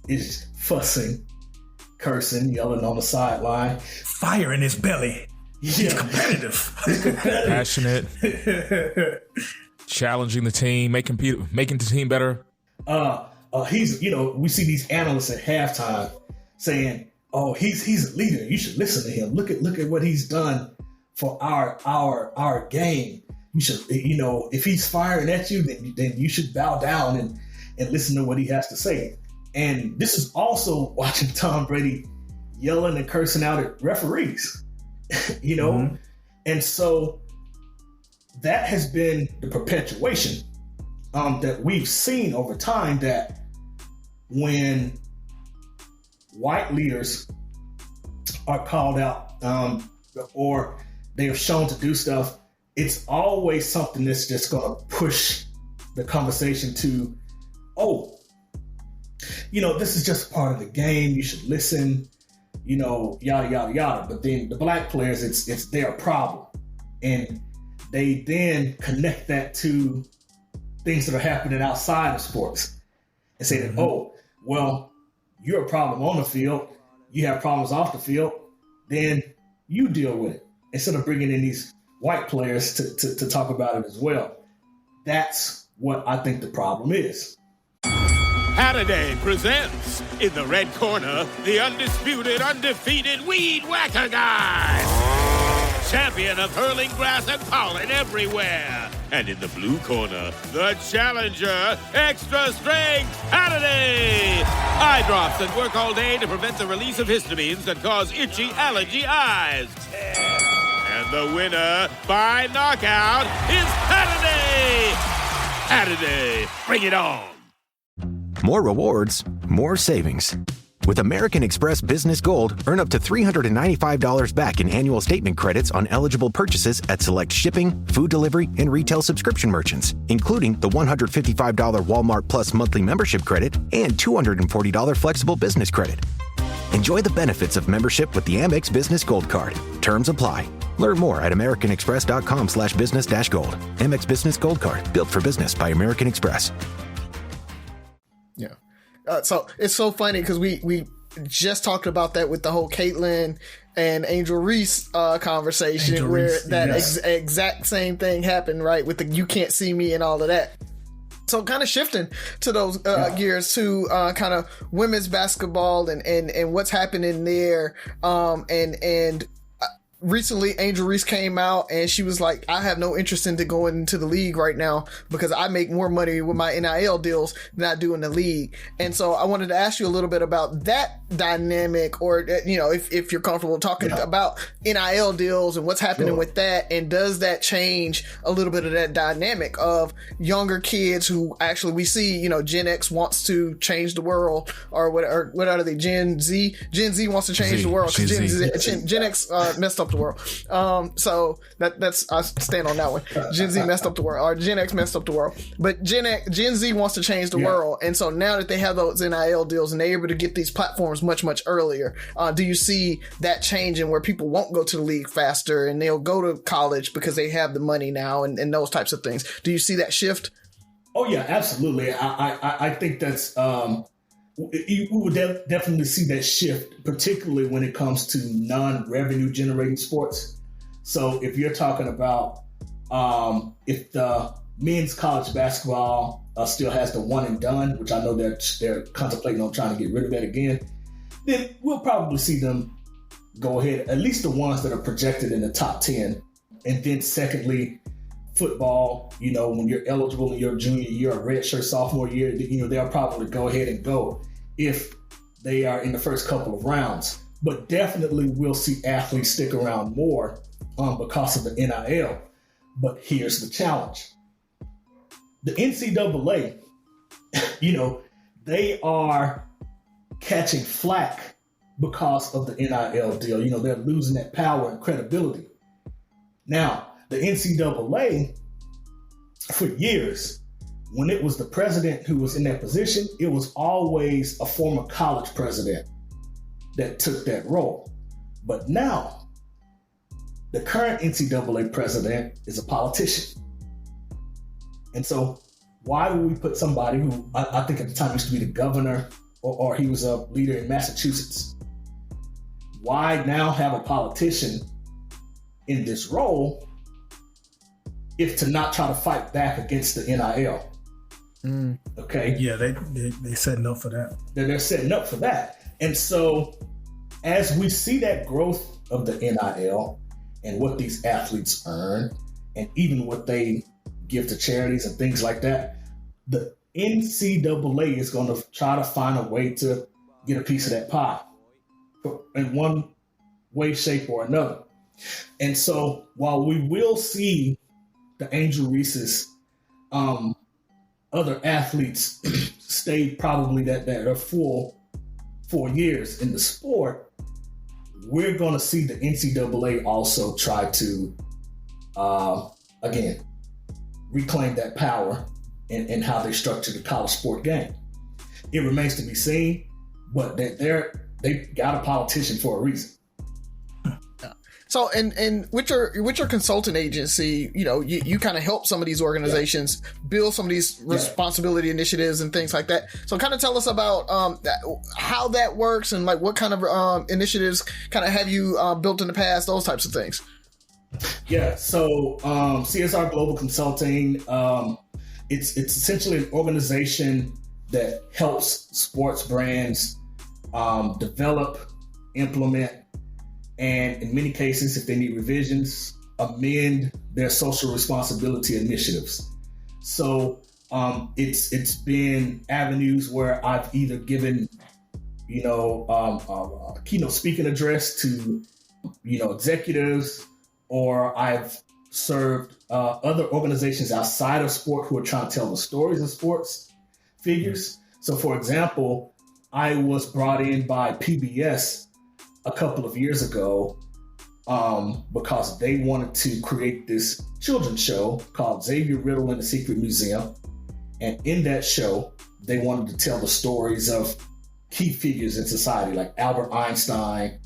is fussing, cursing, yelling on the sideline, fire in his belly. He's competitive. Passionate. Challenging the team, making the team better. He's, we see these analysts at halftime saying, "Oh, he's a leader. You should listen to him. Look at what he's done for our game. You should, if he's firing at you, then you should bow down and listen to what he has to say." And this is also watching Tom Brady yelling and cursing out at referees, And so that has been the perpetuation that we've seen over time, that when white leaders are called out or they are shown to do stuff, it's always something that's just going to push the conversation to, this is just part of the game. You should listen, yada, yada, yada. But then the black players, it's their problem. And they then connect that to things that are happening outside of sports and say that, you're a problem on the field. You have problems off the field. Then you deal with it, instead of bringing in these white players to talk about it as well. That's what I think the problem is. Halliday presents, in the red corner, the undisputed, undefeated Weed Whacker Guy. Champion of hurling grass and pollen everywhere. And in the blue corner, the challenger, extra strength Halliday. Eye drops that work all day to prevent the release of histamines that cause itchy allergy eyes. And the winner by knockout is Halliday. Halliday, bring it on. More rewards, more savings. With American Express Business Gold, earn up to $395 back in annual statement credits on eligible purchases at select shipping, food delivery, and retail subscription merchants, including the $155 Walmart Plus monthly membership credit and $240 flexible business credit. Enjoy the benefits of membership with the Amex Business Gold Card. Terms apply. Learn more at americanexpress.com/business-gold. Amex Business Gold Card. Built for business by American Express. Yeah. So it's so funny because we just talked about that with the whole Caitlyn and Angel Reese conversation, Angel where Reese, that exact same thing happened, right? With the "you can't see me" and all of that. So kind of shifting to those gears to kind of women's basketball and what's happening there. And recently Angel Reese came out and she was like, "I have no interest in going into the league right now because I make more money with my NIL deals than I do in the league." And so I wanted to ask you a little bit about that dynamic, or, if you're comfortable talking about NIL deals and what's happening with that. And does that change a little bit of that dynamic of younger kids who actually we see, Gen X wants to change the world, or what are they? Gen Z wants to change the world. Gen X messed up the world. So that's I stand on that one. Gen Z messed up the world, or Gen X messed up the world. But Gen Z wants to change the world, and so now that they have those NIL deals and they're able to get these platforms much earlier, do you see that changing where people won't go to the league faster and they'll go to college because they have the money now and those types of things? Do you see that shift? Oh yeah, absolutely. I think that's we would definitely see that shift, particularly when it comes to non-revenue generating sports. So if you're talking about if the men's college basketball still has the one and done, which I know they're contemplating on trying to get rid of that again, then we'll probably see them go ahead, at least the ones that are projected in the top 10. And then secondly, football, when you're eligible in your junior year or redshirt sophomore year, they'll probably go ahead and go if they are in the first couple of rounds. But definitely we'll see athletes stick around more because of the NIL. But here's the challenge. The NCAA, they are catching flack because of the NIL deal. They're losing that power and credibility. Now, the NCAA, for years, when it was the president who was in that position, it was always a former college president that took that role. But now, the current NCAA president is a politician. And so why would we put somebody who I think at the time used to be the governor or he was a leader in Massachusetts? Why now have a politician in this role if to not try to fight back against the NIL? Okay. Yeah, they setting up for that. They're setting up for that. And so as we see that growth of the NIL and what these athletes earn and even what they give to charities and things like that, the NCAA is going to try to find a way to get a piece of that pie in one way, shape, or another. And so while we will see the Angel Reese's other athletes stay probably that are full 4 years in the sport, we're going to see the NCAA also try to, again, reclaim that power in how they structure the college sport game. It remains to be seen, but they got a politician for a reason. So, and with your consulting agency, you kind of help some of these organizations build some of these responsibility initiatives and things like that. So kind of tell us about how that works and like what kind of initiatives kind of have you built in the past, those types of things. Yeah. So CSR Global Consulting, it's essentially an organization that helps sports brands develop, implement, and in many cases, if they need revisions, amend their social responsibility initiatives. So it's been avenues where I've either given, a keynote speaking address to, executives, or I've served other organizations outside of sport who are trying to tell the stories of sports figures. So for example, I was brought in by PBS a couple of years ago because they wanted to create this children's show called Xavier Riddle and the Secret Museum. And in that show, they wanted to tell the stories of key figures in society like Albert Einstein,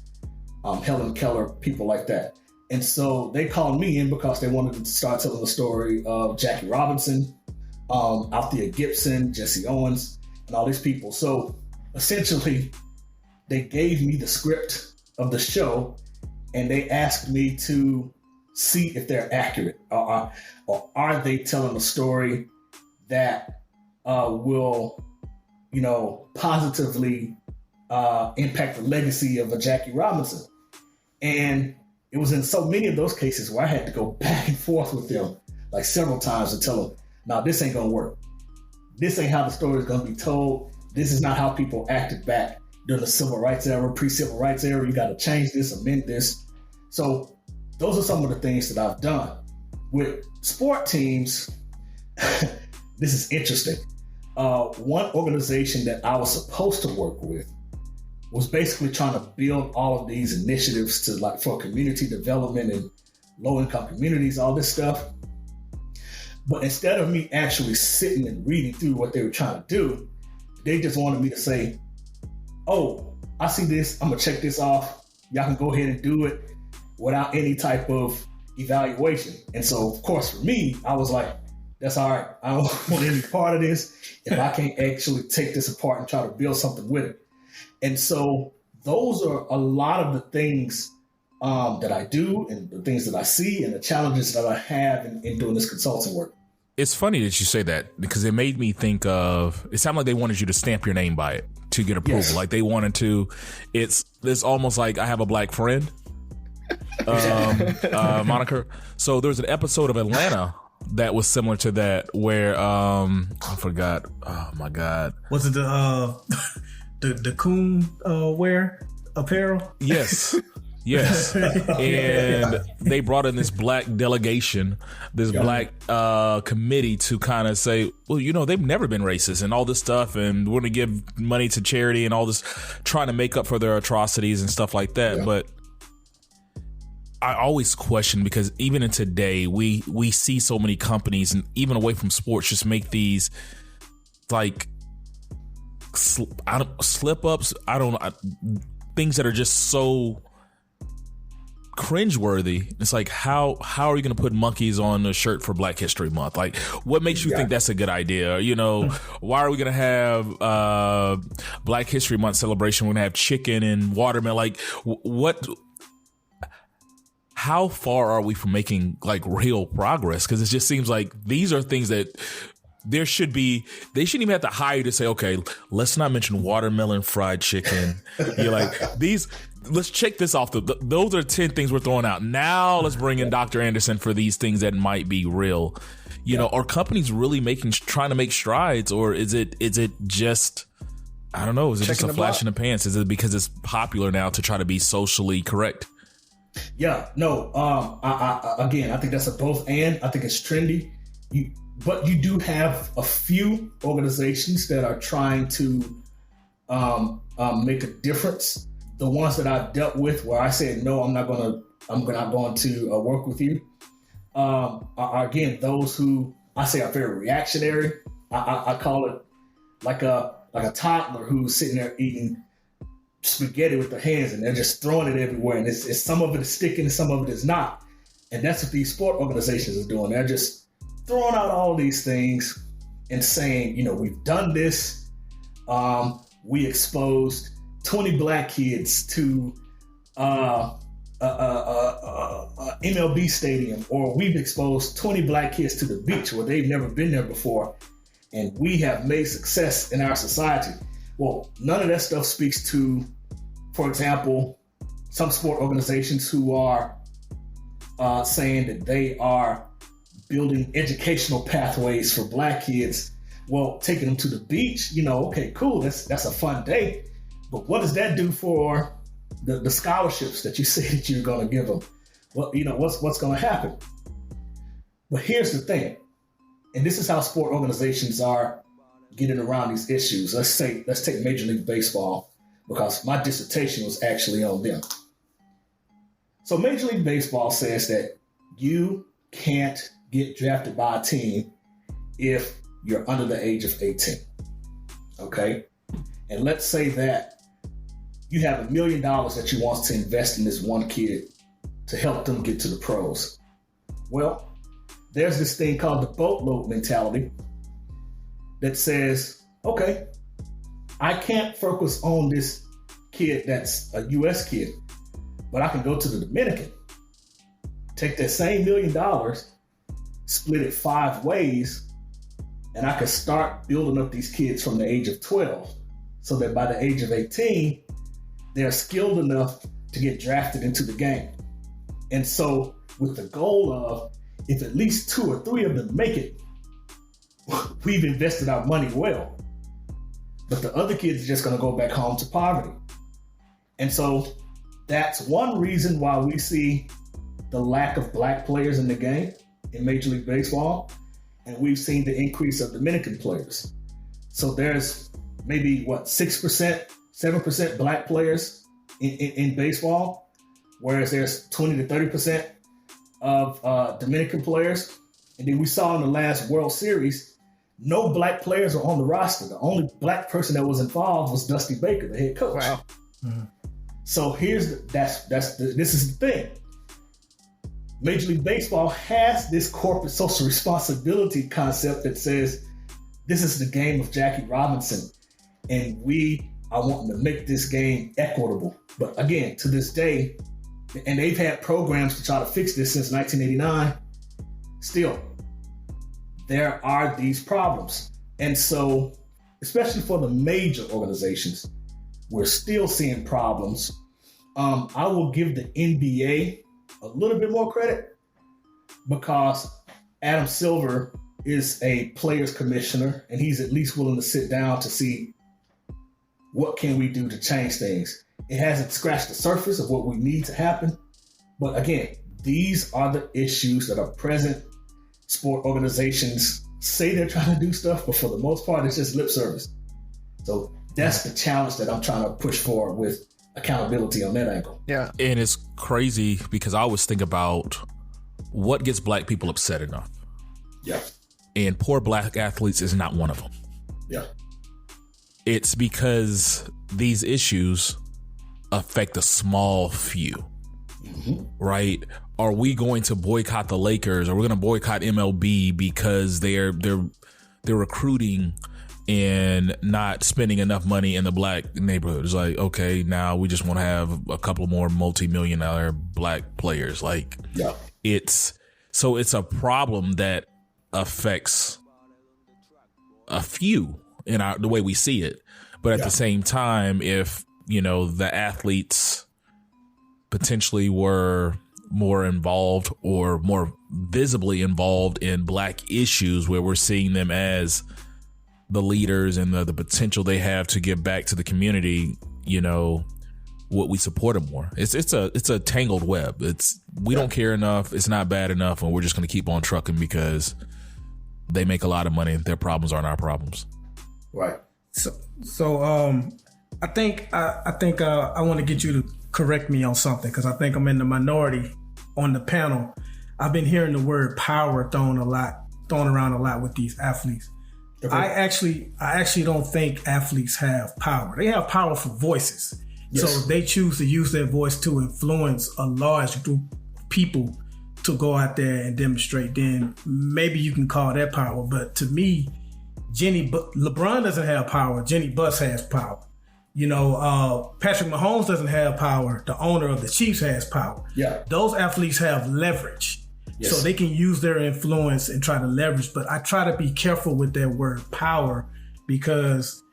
Helen Keller, people like that. And so they called me in because they wanted to start telling the story of Jackie Robinson, Althea Gibson, Jesse Owens, and all these people. So essentially, they gave me the script of the show and they asked me to see if they're accurate or are they telling a story that will, positively impact the legacy of a Jackie Robinson. And it was in so many of those cases where I had to go back and forth with them like several times to tell them, no, this ain't gonna work. This ain't how the story is gonna be told. This is not how people acted back during the civil rights era, pre-civil rights era. You got to change this, amend this. So those are some of the things that I've done. With sport teams, this is interesting. One organization that I was supposed to work with was basically trying to build all of these initiatives for community development and low-income communities, all this stuff. But instead of me actually sitting and reading through what they were trying to do, they just wanted me to say, oh, I see this, I'm gonna check this off. Y'all can go ahead and do it without any type of evaluation. And so, of course, for me, I was like, That's all right. I don't want any part of this if I can't actually take this apart and try to build something with it. And so those are a lot of the things that I do and the things that I see and the challenges that I have in doing this consulting work. It's funny that you say that because it made me think of, it sounded like they wanted you to stamp your name by it to get approval. Yes. Like they wanted to, it's almost like I have a black friend moniker. So there's an episode of Atlanta that was similar to that where I forgot. Oh my God. Was it the Coon wear apparel? Yes. Yes. And they brought in this black delegation, this black committee to kind of say, well, you know, they've never been racist and all this stuff, and we're going to give money to charity and all this, trying to make up for their atrocities and stuff like that. Yeah. But I always question, because even in today, we see so many companies, and even away from sports, just make these like slip ups. Things that are just so cringeworthy. It's like, how are you going to put monkeys on a shirt for Black History Month? Like, what makes you think that's a good idea? You know, why are we going to have Black History Month celebration? We're going to have chicken and watermelon. Like, what? How far are we from making like real progress? Because it just seems like these are things that they shouldn't even have to hire to say, okay, let's not mention watermelon fried chicken. You're like, let's check this off. Those are 10 things we're throwing out. Now let's bring in Dr. Anderson for these things that might be real. You know, are companies really trying to make strides, or is it just, I don't know, is it just a flash in the pants? Is it because it's popular now to try to be socially correct? Yeah, no. I think that's a both and. I think it's trendy. But you do have a few organizations that are trying to make a difference. The ones that I've dealt with, where I said no, I'm not going to work with you, are again those who I say are very reactionary. I call it like a toddler who's sitting there eating spaghetti with their hands and they're just throwing it everywhere, and it's some of it is sticking and some of it is not. And that's what these sport organizations are doing. They're just throwing out all these things and saying, you know, we've done this. We exposed 20 black kids to MLB stadium, or we've exposed 20 black kids to the beach where they've never been there before, and we have made success in our society. Well, none of that stuff speaks to, for example, some sport organizations who are saying that they are building educational pathways for black kids. Well, taking them to the beach, you know, okay, cool, that's a fun day. But what does that do for the scholarships that you say that you're going to give them? Well, you know, what's going to happen? But here's the thing, and this is how sport organizations are getting around these issues. Let's take Major League Baseball, because my dissertation was actually on them. So Major League Baseball says that you can't get drafted by a team if you're under the age of 18. Okay? And let's say that you have $1 million that you want to invest in this one kid to help them get to the pros. Well, there's this thing called the boatload mentality that says, okay, I can't focus on this kid that's a U.S. kid, but I can go to the Dominican, take that same $1 million, split it 5 ways, and I could start building up these kids from the age of 12 so that by the age of 18, they're skilled enough to get drafted into the game. And so with the goal of, if at least 2 or 3 of them make it, we've invested our money well. But the other kids are just going to go back home to poverty. And so that's one reason why we see the lack of black players in the game in Major League Baseball. And we've seen the increase of Dominican players. So there's maybe 6%, 7% black players in baseball, whereas there's 20 to 30% of Dominican players. And then we saw in the last World Series, no black players were on the roster. The only black person that was involved was Dusty Baker, the head coach. Wow. Mm-hmm. So this is the thing. Major League Baseball has this corporate social responsibility concept that says this is the game of Jackie Robinson, and we are wanting to make this game equitable. But again, to this day, and they've had programs to try to fix this since 1989, still, there are these problems. And so, especially for the major organizations, we're still seeing problems. I will give the NBA a little bit more credit because Adam Silver is a players commissioner, and he's at least willing to sit down to see what can we do to change things. It hasn't scratched the surface of what we need to happen. But again, these are the issues that are present. Sport organizations say they're trying to do stuff, but for the most part, it's just lip service. So that's the challenge that I'm trying to push forward with accountability on that angle. Yeah. And it's crazy because I always think about what gets black people upset enough. Yeah. And poor black athletes is not one of them. Yeah. It's because these issues affect a small few, right? Are we going to boycott the Lakers, or we're going to boycott MLB because they're recruiting and not spending enough money in the black neighborhood? It's like, okay, now we just want to have a couple more multi-million-dollar black players. Like, yeah. It's a problem that affects a few in the way we see it. But at the same time, if, the athletes potentially were more involved or more visibly involved in black issues where we're seeing them as the leaders and the potential they have to give back to the community, what we support them more. It's a tangled web. We don't care enough. It's not bad enough. And we're just going to keep on trucking because they make a lot of money. Their problems aren't our problems. Right. So I think I want to get you to correct me on something, because I think I'm in the minority on the panel. I've been hearing the word power thrown around a lot with these athletes. Okay. I actually don't think athletes have power. They have powerful voices. Yes. So if they choose to use their voice to influence a large group of people to go out there and demonstrate, then maybe you can call that power. But to me, LeBron doesn't have power. Jenny Buss has power. Patrick Mahomes doesn't have power. The owner of the Chiefs has power. Yeah. Those athletes have leverage. Yes. So they can use their influence and try to leverage. But I try to be careful with that word power, because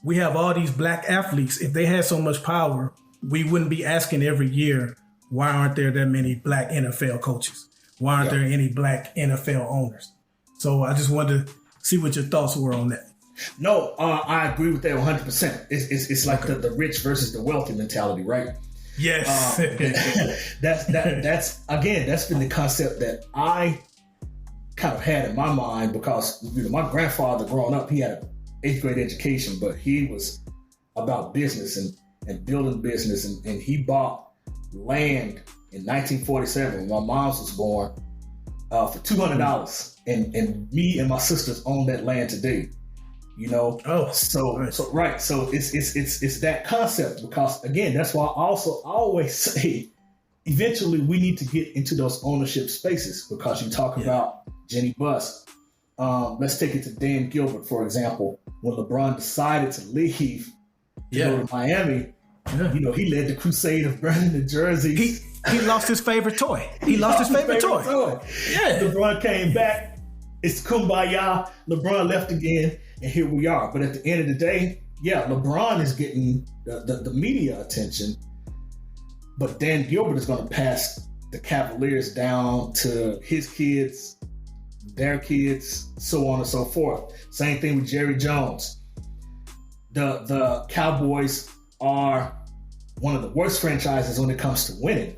we have all these black athletes. If they had so much power, we wouldn't be asking every year, why aren't there that many black NFL coaches? Why aren't there any black NFL owners? So I just wanted to see what your thoughts were on that. No, I agree with that 100%. It's like the rich versus the wealthy mentality, right? Yes. That's been the concept that I kind of had in my mind, because my grandfather growing up, he had an 8th grade education, but he was about business and building business, and he bought land in 1947 when my mom was born for $200, and me and my sisters own that land today. So it's that concept, because again, that's why I always say eventually we need to get into those ownership spaces, because you talk about Jenny Buss. Let's take it to Dan Gilbert, for example. When LeBron decided to leave to go to Miami, he led the crusade of burning the jerseys. He lost his favorite toy. He lost his favorite toy. Yeah. LeBron came back. It's kumbaya. LeBron left again. And here we are. But at the end of the day, LeBron is getting the media attention. But Dan Gilbert is going to pass the Cavaliers down to his kids, their kids, so on and so forth. Same thing with Jerry Jones. The Cowboys are one of the worst franchises when it comes to winning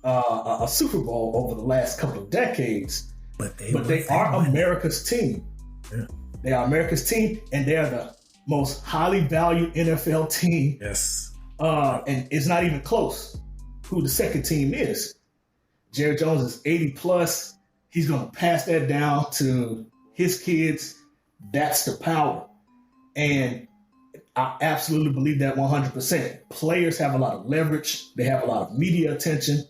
a Super Bowl over the last couple of decades. But they are America's team. Yeah. They are America's team, and they are the most highly valued NFL team. Yes. And it's not even close who the second team is. Jerry Jones is 80 plus. He's going to pass that down to his kids. That's the power. And I absolutely believe that 100%. Players have a lot of leverage. They have a lot of media attention.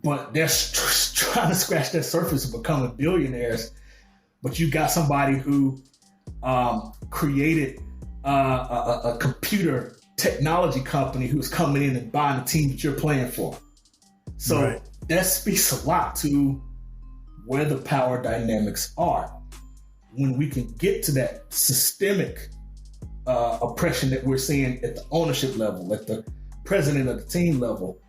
but they're trying to scratch that surface of becoming billionaires. But you got somebody who created a computer technology company who's coming in and buying the team that you're playing for. So that speaks a lot to where the power dynamics are. When we can get to that systemic oppression that we're seeing at the ownership level, at the president of the team level,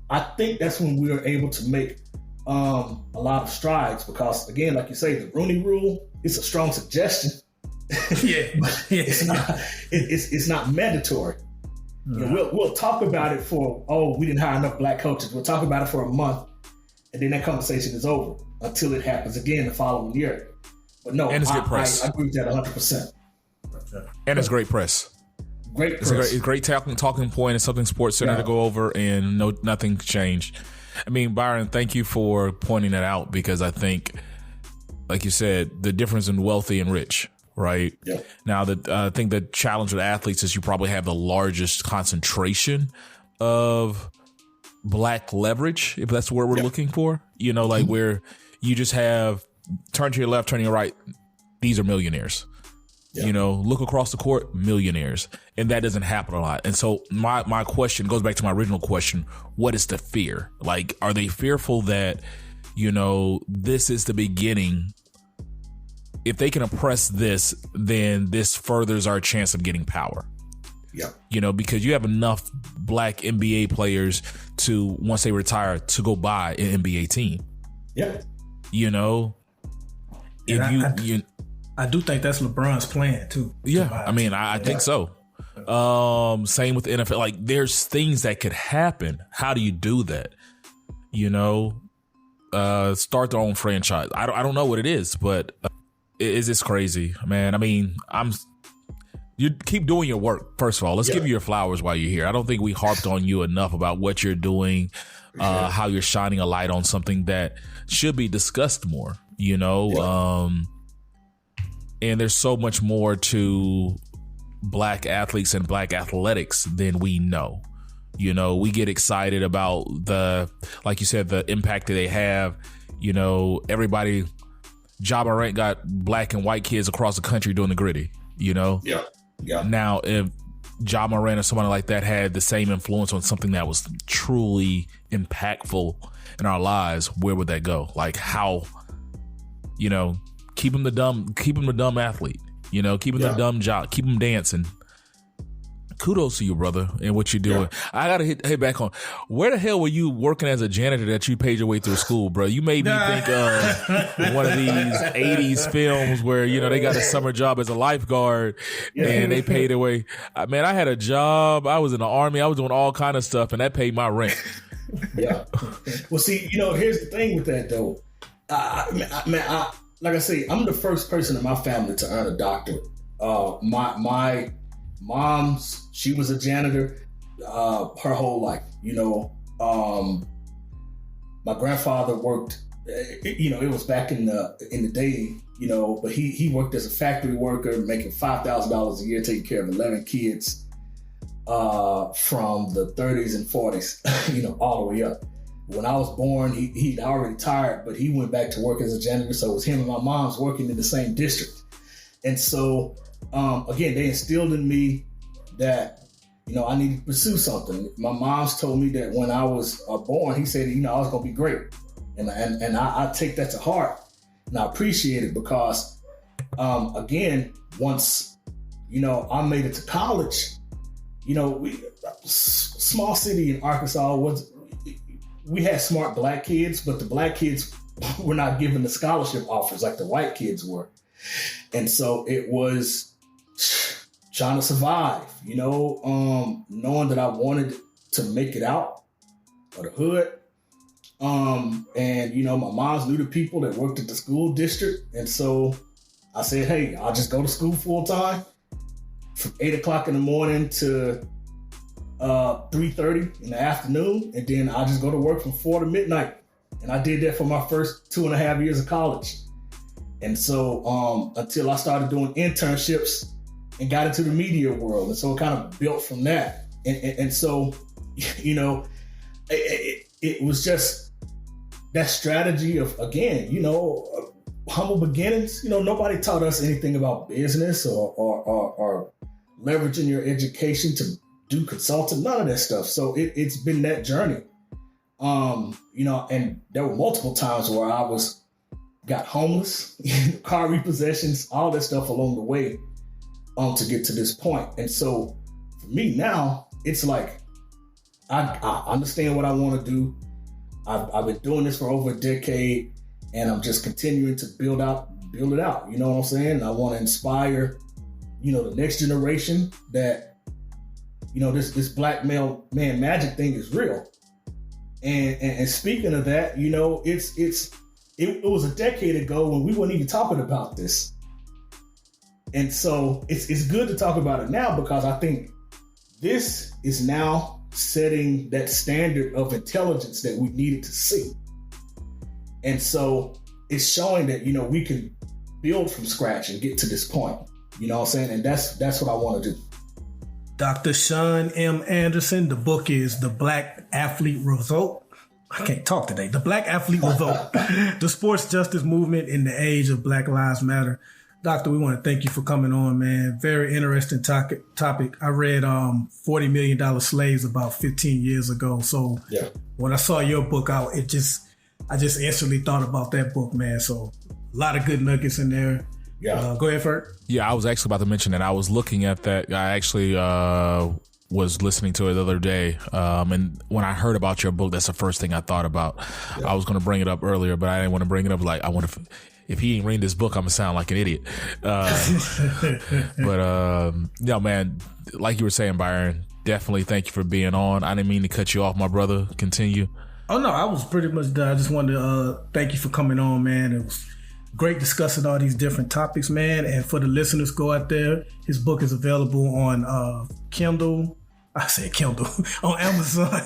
I think that's when we are able to make a lot of strides. Because again, like you say, the Rooney Rule is a strong suggestion. But it's not mandatory. You know, we'll talk about it for, we didn't hire enough black coaches. We'll talk about it for a month, and then that conversation is over until it happens again the following year. But no, and it's good press. I agree with that 100%. And it's great press. Great press. It's a great talking point. It's something Sports Center to go over, and nothing changed. I mean, Byron, thank you for pointing that out, because I think, like you said, the difference in wealthy and rich, right? Yeah. Now, I think the challenge with athletes is you probably have the largest concentration of black leverage, if that's what we're looking for. You know, like where you just have turn to your left, turn to your right. These are millionaires. Yeah. You know, look across the court, millionaires. And that doesn't happen a lot. And so my question goes back to my original question. What is the fear? Like, are they fearful that, you know, this is the beginning? If they can oppress this, then this furthers our chance of getting power. Yeah. You know, because you have enough black NBA players to, once they retire, to go buy an NBA team. Yeah. You know, I do think that's LeBron's plan too. Yeah, I mean, I think so. Same with the NFL. Like, there's things that could happen. How do you do that? You know, start their own franchise. I don't know what it is, but is this crazy, man? I mean, you keep doing your work. First of all, let's give you your flowers while you're here. I don't think we harped on you enough about what you're doing, how you're shining a light on something that should be discussed more. You know. And there's so much more to black athletes and black athletics than we know. You know, we get excited about like you said, the impact that they have. You know, everybody, Ja Morant got black and white kids across the country doing the gritty, you know? Yeah. Now, if Ja Morant or somebody like that had the same influence on something that was truly impactful in our lives, where would that go? Like, how, you know, keep him the dumb athlete, you know, keep him the dumb jock, keep him dancing. Kudos to you, brother, and what you're doing. I gotta hit back on, where the hell were you working as a janitor that you paid your way through school, bro? You made me think of one of these 80s films where, you know, they got a summer job as a lifeguard and they paid their way. Man, I had a job. I was in the Army. I was doing all kind of stuff, and that paid my rent. Yeah. Well, see, you know, here's the thing with that, though. Like I say, I'm the first person in my family to earn a doctorate. My mom's, she was a janitor her whole life. You know, my grandfather worked. You know, it was back in the day. You know, but he worked as a factory worker, making $5,000 a year, taking care of 11 kids from the 30s and 40s. You know, all the way up. When I was born, he'd already retired, but he went back to work as a janitor. So it was him and my mom's working in the same district. And so, again, they instilled in me that, you know, I needed to pursue something. My mom's told me that when I was born, he said, you know, I was going to be great. And I take that to heart, and I appreciate it because, again, once, you know, I made it to college, you know, small city in Arkansas we had smart black kids, but the black kids were not given the scholarship offers like the white kids were. And so it was trying to survive, you know, knowing that I wanted to make it out of the hood. And, you know, my mom's knew the people that worked at the school district. And so I said, hey, I'll just go to school full time from 8 o'clock in the morning to 3:30 in the afternoon, and then I just go to work from 4 to midnight. And I did that for my first 2.5 years of college. And so until I started doing internships and got into the media world. And so it kind of built from that. And so, you know, it was just that strategy of, again, humble beginnings. Nobody taught us anything about business or leveraging your education to do consulting, none of that stuff. So it's been that journey. And there were multiple times where I got homeless, car repossessions, all that stuff along the way, to get to this point. And so for me now, it's like, I understand what I want to do. I've been doing this for over a decade, and I'm just continuing to build it out. You know what I'm saying? I want to inspire, the next generation that, this black man magic thing is real. And speaking of that, it was a decade ago when we weren't even talking about this. And so it's good to talk about it now, because I think this is now setting that standard of intelligence that we needed to see. And so it's showing that, we can build from scratch and get to this point. You know what I'm saying? And that's what I want to do. Dr. Shaun M. Anderson, the book is The Black Athlete Revolt. I can't talk today. The Black Athlete Revolt, the sports justice movement in the age of Black Lives Matter. Doctor, we want to thank you for coming on, man. Very interesting topic. I read $40 Million Slaves about 15 years ago. So when I saw your book out, I just instantly thought about that book, man. So a lot of good nuggets in there. Yeah. Go ahead, Ferg. Yeah, I was actually about to mention that. I was looking at that. I actually was listening to it the other day. And when I heard about your book, that's the first thing I thought about. Yeah. I was going to bring it up earlier, but I didn't want to bring it up. Like, I want to, if he ain't reading this book, I'm going to sound like an idiot. Yeah, man, like you were saying, Byron, definitely thank you for being on. I didn't mean to cut you off, my brother. Continue. Oh, no, I was pretty much done. I just wanted to thank you for coming on, man. It was great discussing all these different topics, man. And for the listeners, go out there. His book is available on Kindle. I said Kindle. On Amazon.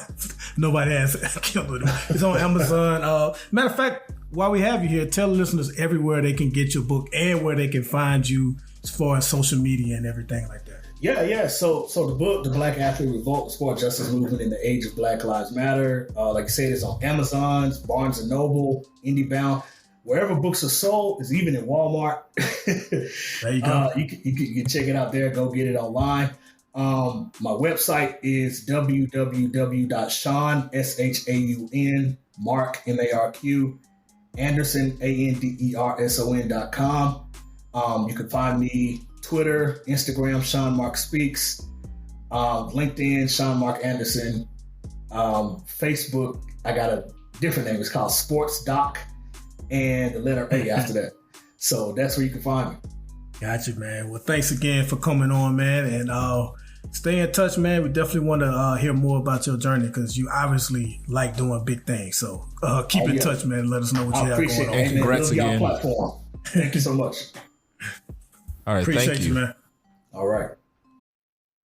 Nobody has Kindle. It's on Amazon. Matter of fact, while we have you here, tell the listeners everywhere they can get your book and where they can find you as far as social media and everything like that. Yeah. So the book, The Black Athlete Revolt, the Sport Justice Movement in the Age of Black Lives Matter. Like I said, it's on Amazon, Barnes & Noble, IndieBound. Wherever books are sold, it's even in Walmart. There you go. You can check it out there. Go get it online. My website is www.shaun, SHAUN, Mark, MARQ, Anderson, ANDERSON.com. You can find me Twitter, Instagram, Shaun Mark Speaks, LinkedIn, Shaun Mark Anderson, Facebook. I got a different name. It's called Sports Doc, and the letter A after that. So that's where you can find me. Gotcha, man. Well, thanks again for coming on, man. And stay in touch, man. We definitely want to hear more about your journey, because you obviously like doing big things. So keep in touch, man. And let us know what you have going on. And congrats again. Thank you so much. All right, appreciate thank you, man. All right.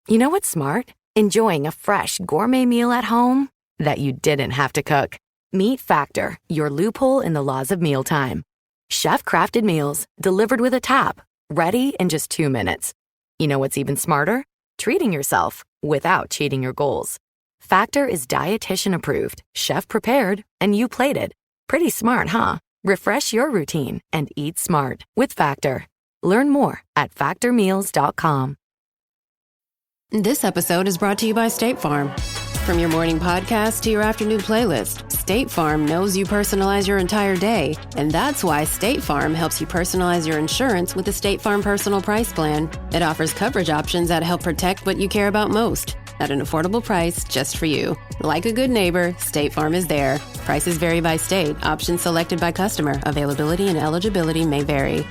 You know what's smart? Enjoying a fresh gourmet meal at home that you didn't have to cook. Meet Factor, your loophole in the laws of mealtime. Chef-crafted meals delivered with a tap, ready in just 2 minutes. You know what's even smarter? Treating yourself without cheating your goals. Factor is dietitian approved, chef prepared, and you plated. Pretty smart, huh? Refresh your routine and eat smart with Factor. Learn more at factormeals.com. This episode is brought to you by State Farm. From your morning podcast to your afternoon playlist, State Farm knows you personalize your entire day, and that's why State Farm helps you personalize your insurance with the State Farm Personal Price Plan. It offers coverage options that help protect what you care about most at an affordable price just for you. Like a good neighbor, State Farm is there. Prices vary by state. Options selected by customer. Availability and eligibility may vary.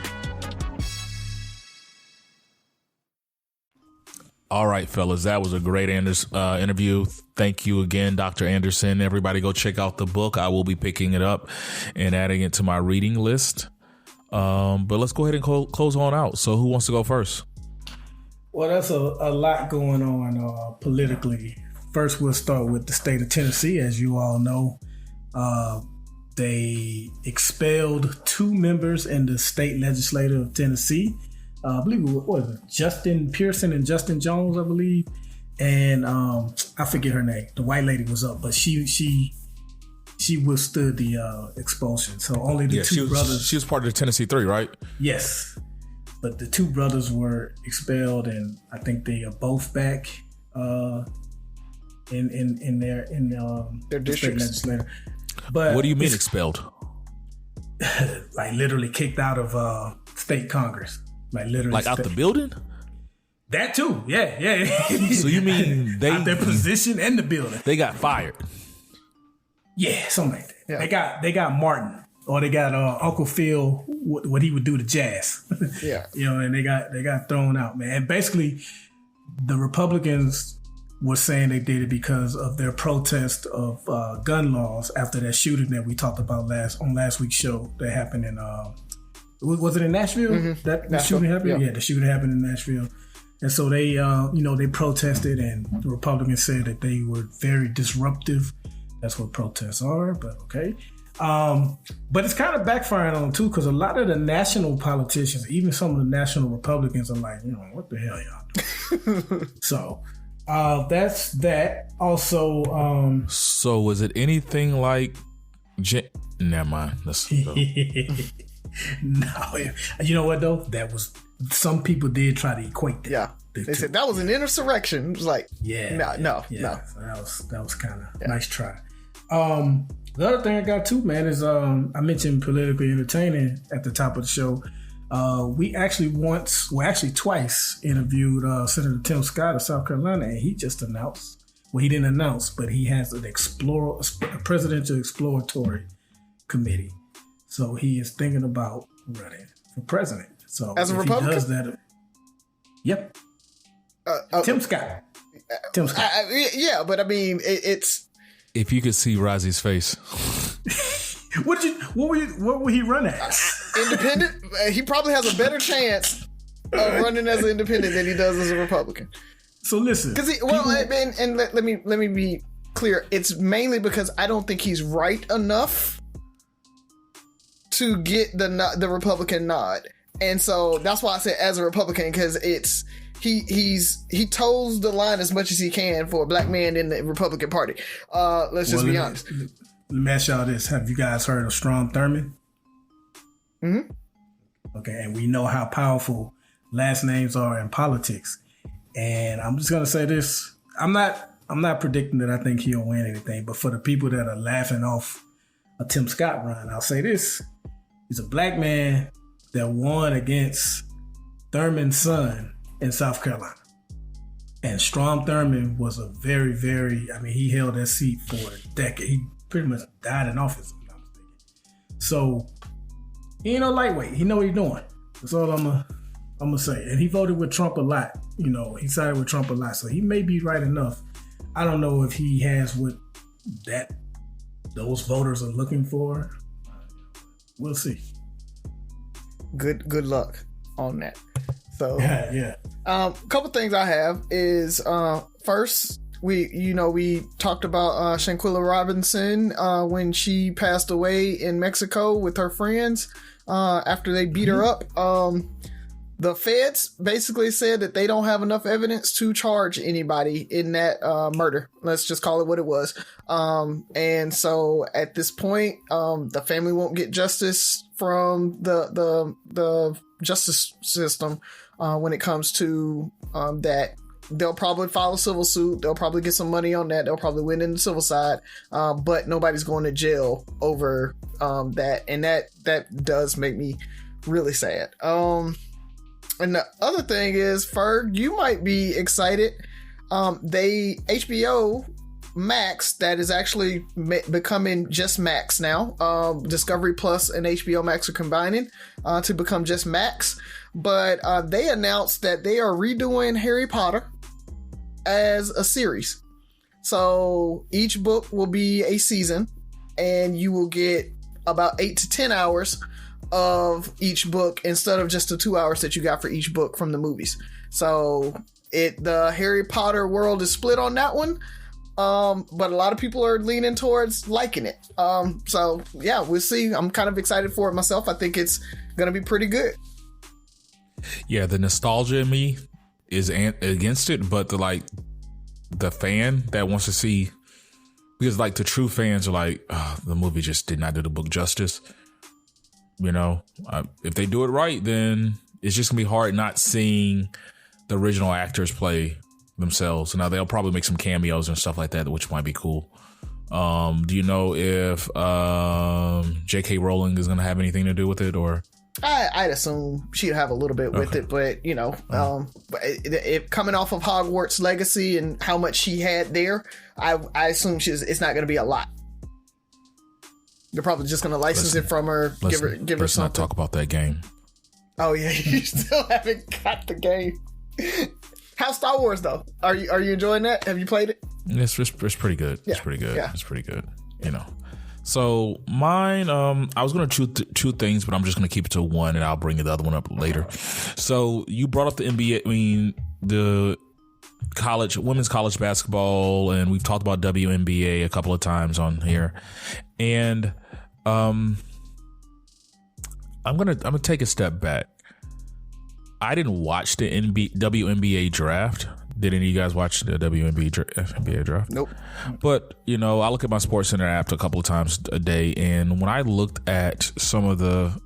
All right, fellas, that was a great interview. Thank you again, Dr. Anderson. Everybody go check out the book. I will be picking it up and adding it to my reading list. But let's go ahead and close on out. So who wants to go first? Well, that's a lot going on politically. First, we'll start with the state of Tennessee. As you all know, they expelled 2 members in the state legislature of Tennessee. I believe it was Justin Pearson and Justin Jones, I believe. And I forget her name. The white lady was up, but she she withstood the expulsion. So only the two brothers. She was part of the Tennessee Three, right? Yes, but the two brothers were expelled, and I think they are both back in their districts. But what do you mean expelled? Like literally kicked out of state Congress. Like literally, like out the building. That too, yeah. So you mean they out their position and the building? They got fired. Yeah, something like that. Yeah. They got Martin, or they got Uncle Phil. What he would do to Jazz. Yeah, and they got thrown out, man. And basically, the Republicans were saying they did it because of their protest of gun laws after that shooting that we talked about last week's show that happened in was it in Nashville? Mm-hmm. The shooting happened? Yeah, the shooting happened in Nashville. And so they, they protested, and the Republicans said that they were very disruptive. That's what protests are, but okay. But it's kind of backfiring on them too, because a lot of the national politicians, even some of the national Republicans, are like, what the hell y'all doing? So that's that. Also, so was it anything like? Never mind. Let's go. No, you know what though? That was. Some people did try to equate that. Yeah, they said that was an insurrection. It was like, no. So that was kind of nice try. The other thing I got too, man, is I mentioned politically entertaining at the top of the show. We actually twice interviewed Senator Tim Scott of South Carolina, and he just announced. Well, he didn't announce, but he has a presidential exploratory committee. So he is thinking about running for president. So as a Republican, he does that. Yep. Tim Scott. Yeah, but I mean, it's. If you could see Razi's face. What would he run as? Independent. He probably has a better chance of running as an independent than he does as a Republican. So listen, because let me be clear. It's mainly because I don't think he's right enough to get the Republican nod. And so that's why I said as a Republican, because it's he toes the line as much as he can for a black man in the Republican Party. Let's just be honest. Let me ask y'all this: have you guys heard of Strom Thurmond? Mm-hmm. Okay, and we know how powerful last names are in politics. And I'm just gonna say this: I'm not predicting that I think he'll win anything, but for the people that are laughing off a Tim Scott run, I'll say this: he's a black man that won against Thurman's son in South Carolina. And Strom Thurmond was a very, very, he held that seat for a decade. He pretty much died in office, if I'm mistaken. So, he ain't no lightweight. He know what he's doing. That's all I'm gonna say. And he voted with Trump a lot. He sided with Trump a lot. So he may be right enough. I don't know if he has what those voters are looking for. We'll see. Good luck on that. So yeah. Couple things I have is first we talked about Shanquella Robinson when she passed away in Mexico with her friends after they beat her up. The feds basically said that they don't have enough evidence to charge anybody in that murder. Let's just call it what it was. And so at this point, the family won't get justice from the justice system when it comes to that. They'll probably file a civil suit. They'll probably get some money on that. They'll probably win in the civil side. But nobody's going to jail over that. And that does make me really sad. And the other thing is, Ferg, you might be excited. HBO Max, that is actually becoming just Max now. Discovery Plus and HBO Max are combining to become just Max. But they announced that they are redoing Harry Potter as a series. So each book will be a season, and you will get about 8 to 10 hours of each book instead of just the 2 hours that you got for each book from the movies. So the Harry Potter world is split on that one. But a lot of people are leaning towards liking it. So yeah, we'll see. I'm kind of excited for it myself. I think it's going to be pretty good. Yeah. The nostalgia in me is against it, but the fan that wants to see Because like the true fans are like, the movie just did not do the book justice. You know, if they do it right, then it's just gonna be hard not seeing the original actors play themselves. Now they'll probably make some cameos and stuff like that, which might be cool. Do you know if J.K. Rowling is gonna have anything to do with it, or? I'd assume she'd have a little bit with it, but you know, it coming off of Hogwarts Legacy and how much she had there, I assume it's not going to be a lot. They're probably just going to license it from her, give her something. Let's not talk about that game. Oh yeah, you still haven't got the game. How's Star Wars though? Are you enjoying that? Have you played it? It's pretty good. Yeah. It's pretty good. Yeah. It's pretty good. You know. So mine, I was going to choose two things, but I'm just going to keep it to one, and I'll bring the other one up later. So you brought up the NBA, the women's college basketball, and we've talked about WNBA a couple of times on here. And I'm gonna take a step back. I didn't watch the WNBA draft. Did any of you guys watch the WNBA draft? Nope. But, you know, I look at my SportsCenter app a couple of times a day, and when I looked at some of the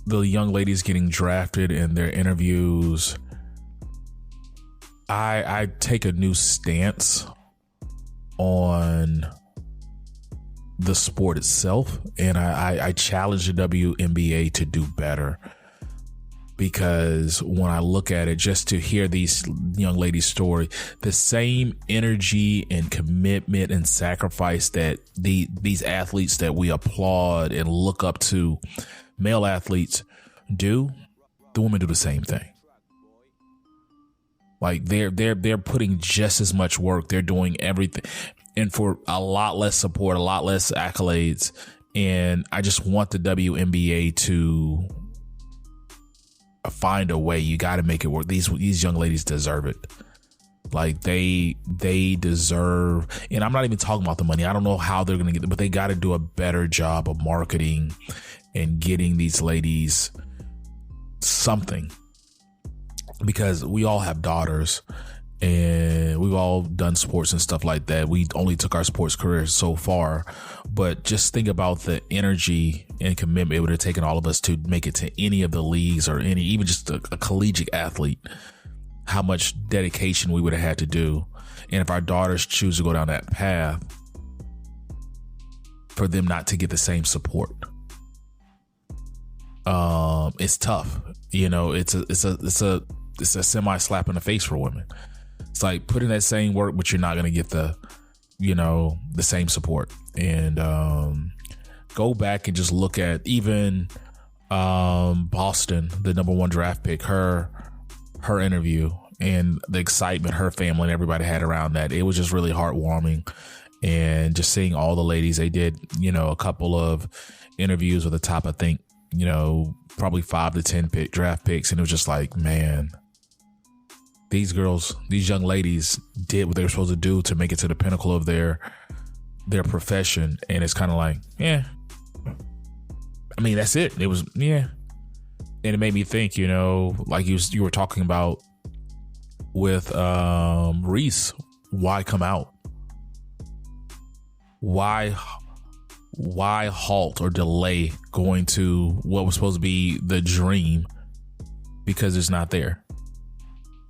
young ladies getting drafted in their interviews, I take a new stance on the sport itself, and I challenge the WNBA to do better. Because when I look at it, just to hear these young ladies' story, the same energy and commitment and sacrifice that these athletes that we applaud and look up to, male athletes, do, the women do the same thing. Like they're putting just as much work. They're doing everything, and for a lot less support, a lot less accolades. And I just want the WNBA to find a way. You got to make it work. These young ladies deserve it. Like they deserve, and I'm not even talking about the money. I don't know how they're going to get it, but they got to do a better job of marketing and getting these ladies something, because we all have daughters and we've all done sports and stuff like that. We only took our sports careers so far, but just think about the energy and commitment it would have taken all of us to make it to any of the leagues or even just a collegiate athlete, how much dedication we would have had to do. And if our daughters choose to go down that path, for them not to get the same support, it's tough. You know, it's a semi slap in the face for women. It's like putting that same work, but you're not going to get the same support. And go back and just look at even Boston, the number 1 draft pick, her interview and the excitement her family and everybody had around that. It was just really heartwarming. And just seeing all the ladies, they did, a couple of interviews with the top, I think, probably 5 to 10 draft picks. And it was just like, man, these young ladies did what they were supposed to do to make it to the pinnacle of their profession. And it's kind of like, yeah, I mean, that's it. It was, yeah. And it made me think, like you were talking about with Reese, why come out? Why halt or delay going to what was supposed to be the dream because it's not there?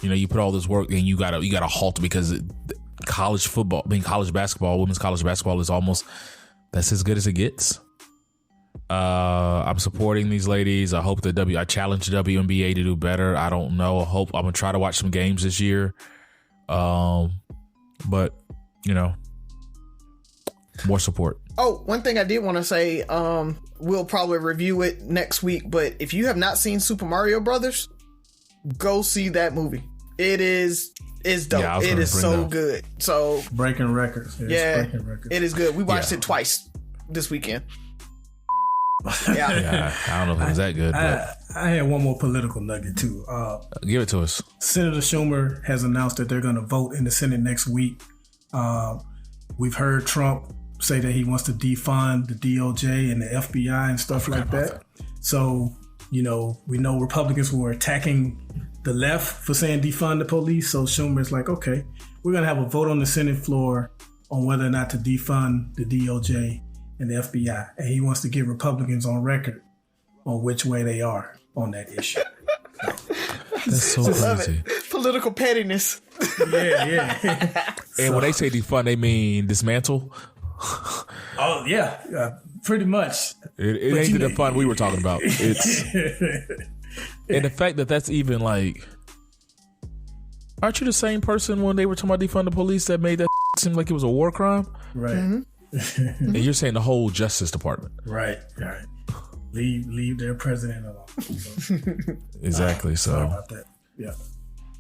You put all this work and you gotta halt because college football, college basketball, women's college basketball is almost, that's as good as it gets. I'm supporting these ladies. I hope I challenge the WNBA to do better. I don't know. I'm gonna try to watch some games this year. But more support. Oh, one thing I did want to say, we'll probably review it next week, but if you have not seen Super Mario Brothers, go see that movie. It's dope. Yeah, it is so good. So breaking records. Breaking records. It is good. We watched it twice this weekend. Yeah, I don't know if it was that good. I had one more political nugget too. Give it to us. Senator Schumer has announced that they're going to vote in the Senate next week. We've heard Trump say that he wants to defund the DOJ and the FBI and stuff like that. So, we know Republicans were attacking the left for saying defund the police. So Schumer's like, okay, we're going to have a vote on the Senate floor on whether or not to defund the DOJ and the FBI. And he wants to get Republicans on record on which way they are on that issue. That's so crazy. Political pettiness. Yeah. And when they say defund, they mean dismantle? Oh, yeah. Pretty much. It ain't the defund we were talking about. It's and the fact that that's even like, aren't you the same person when they were talking about defund the police that made that seem like it was a war crime? Right. Mm-hmm. And you're saying the whole Justice Department. Right. Leave their president alone. So. Exactly. Sorry about that. Yeah.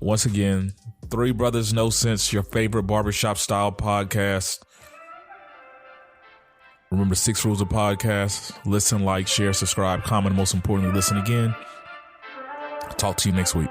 Once again, Three Brothers No Sense, your favorite barbershop style podcast. Remember 6 rules of podcast. Listen, like, share, subscribe, comment, most importantly, listen again. Talk to you next week.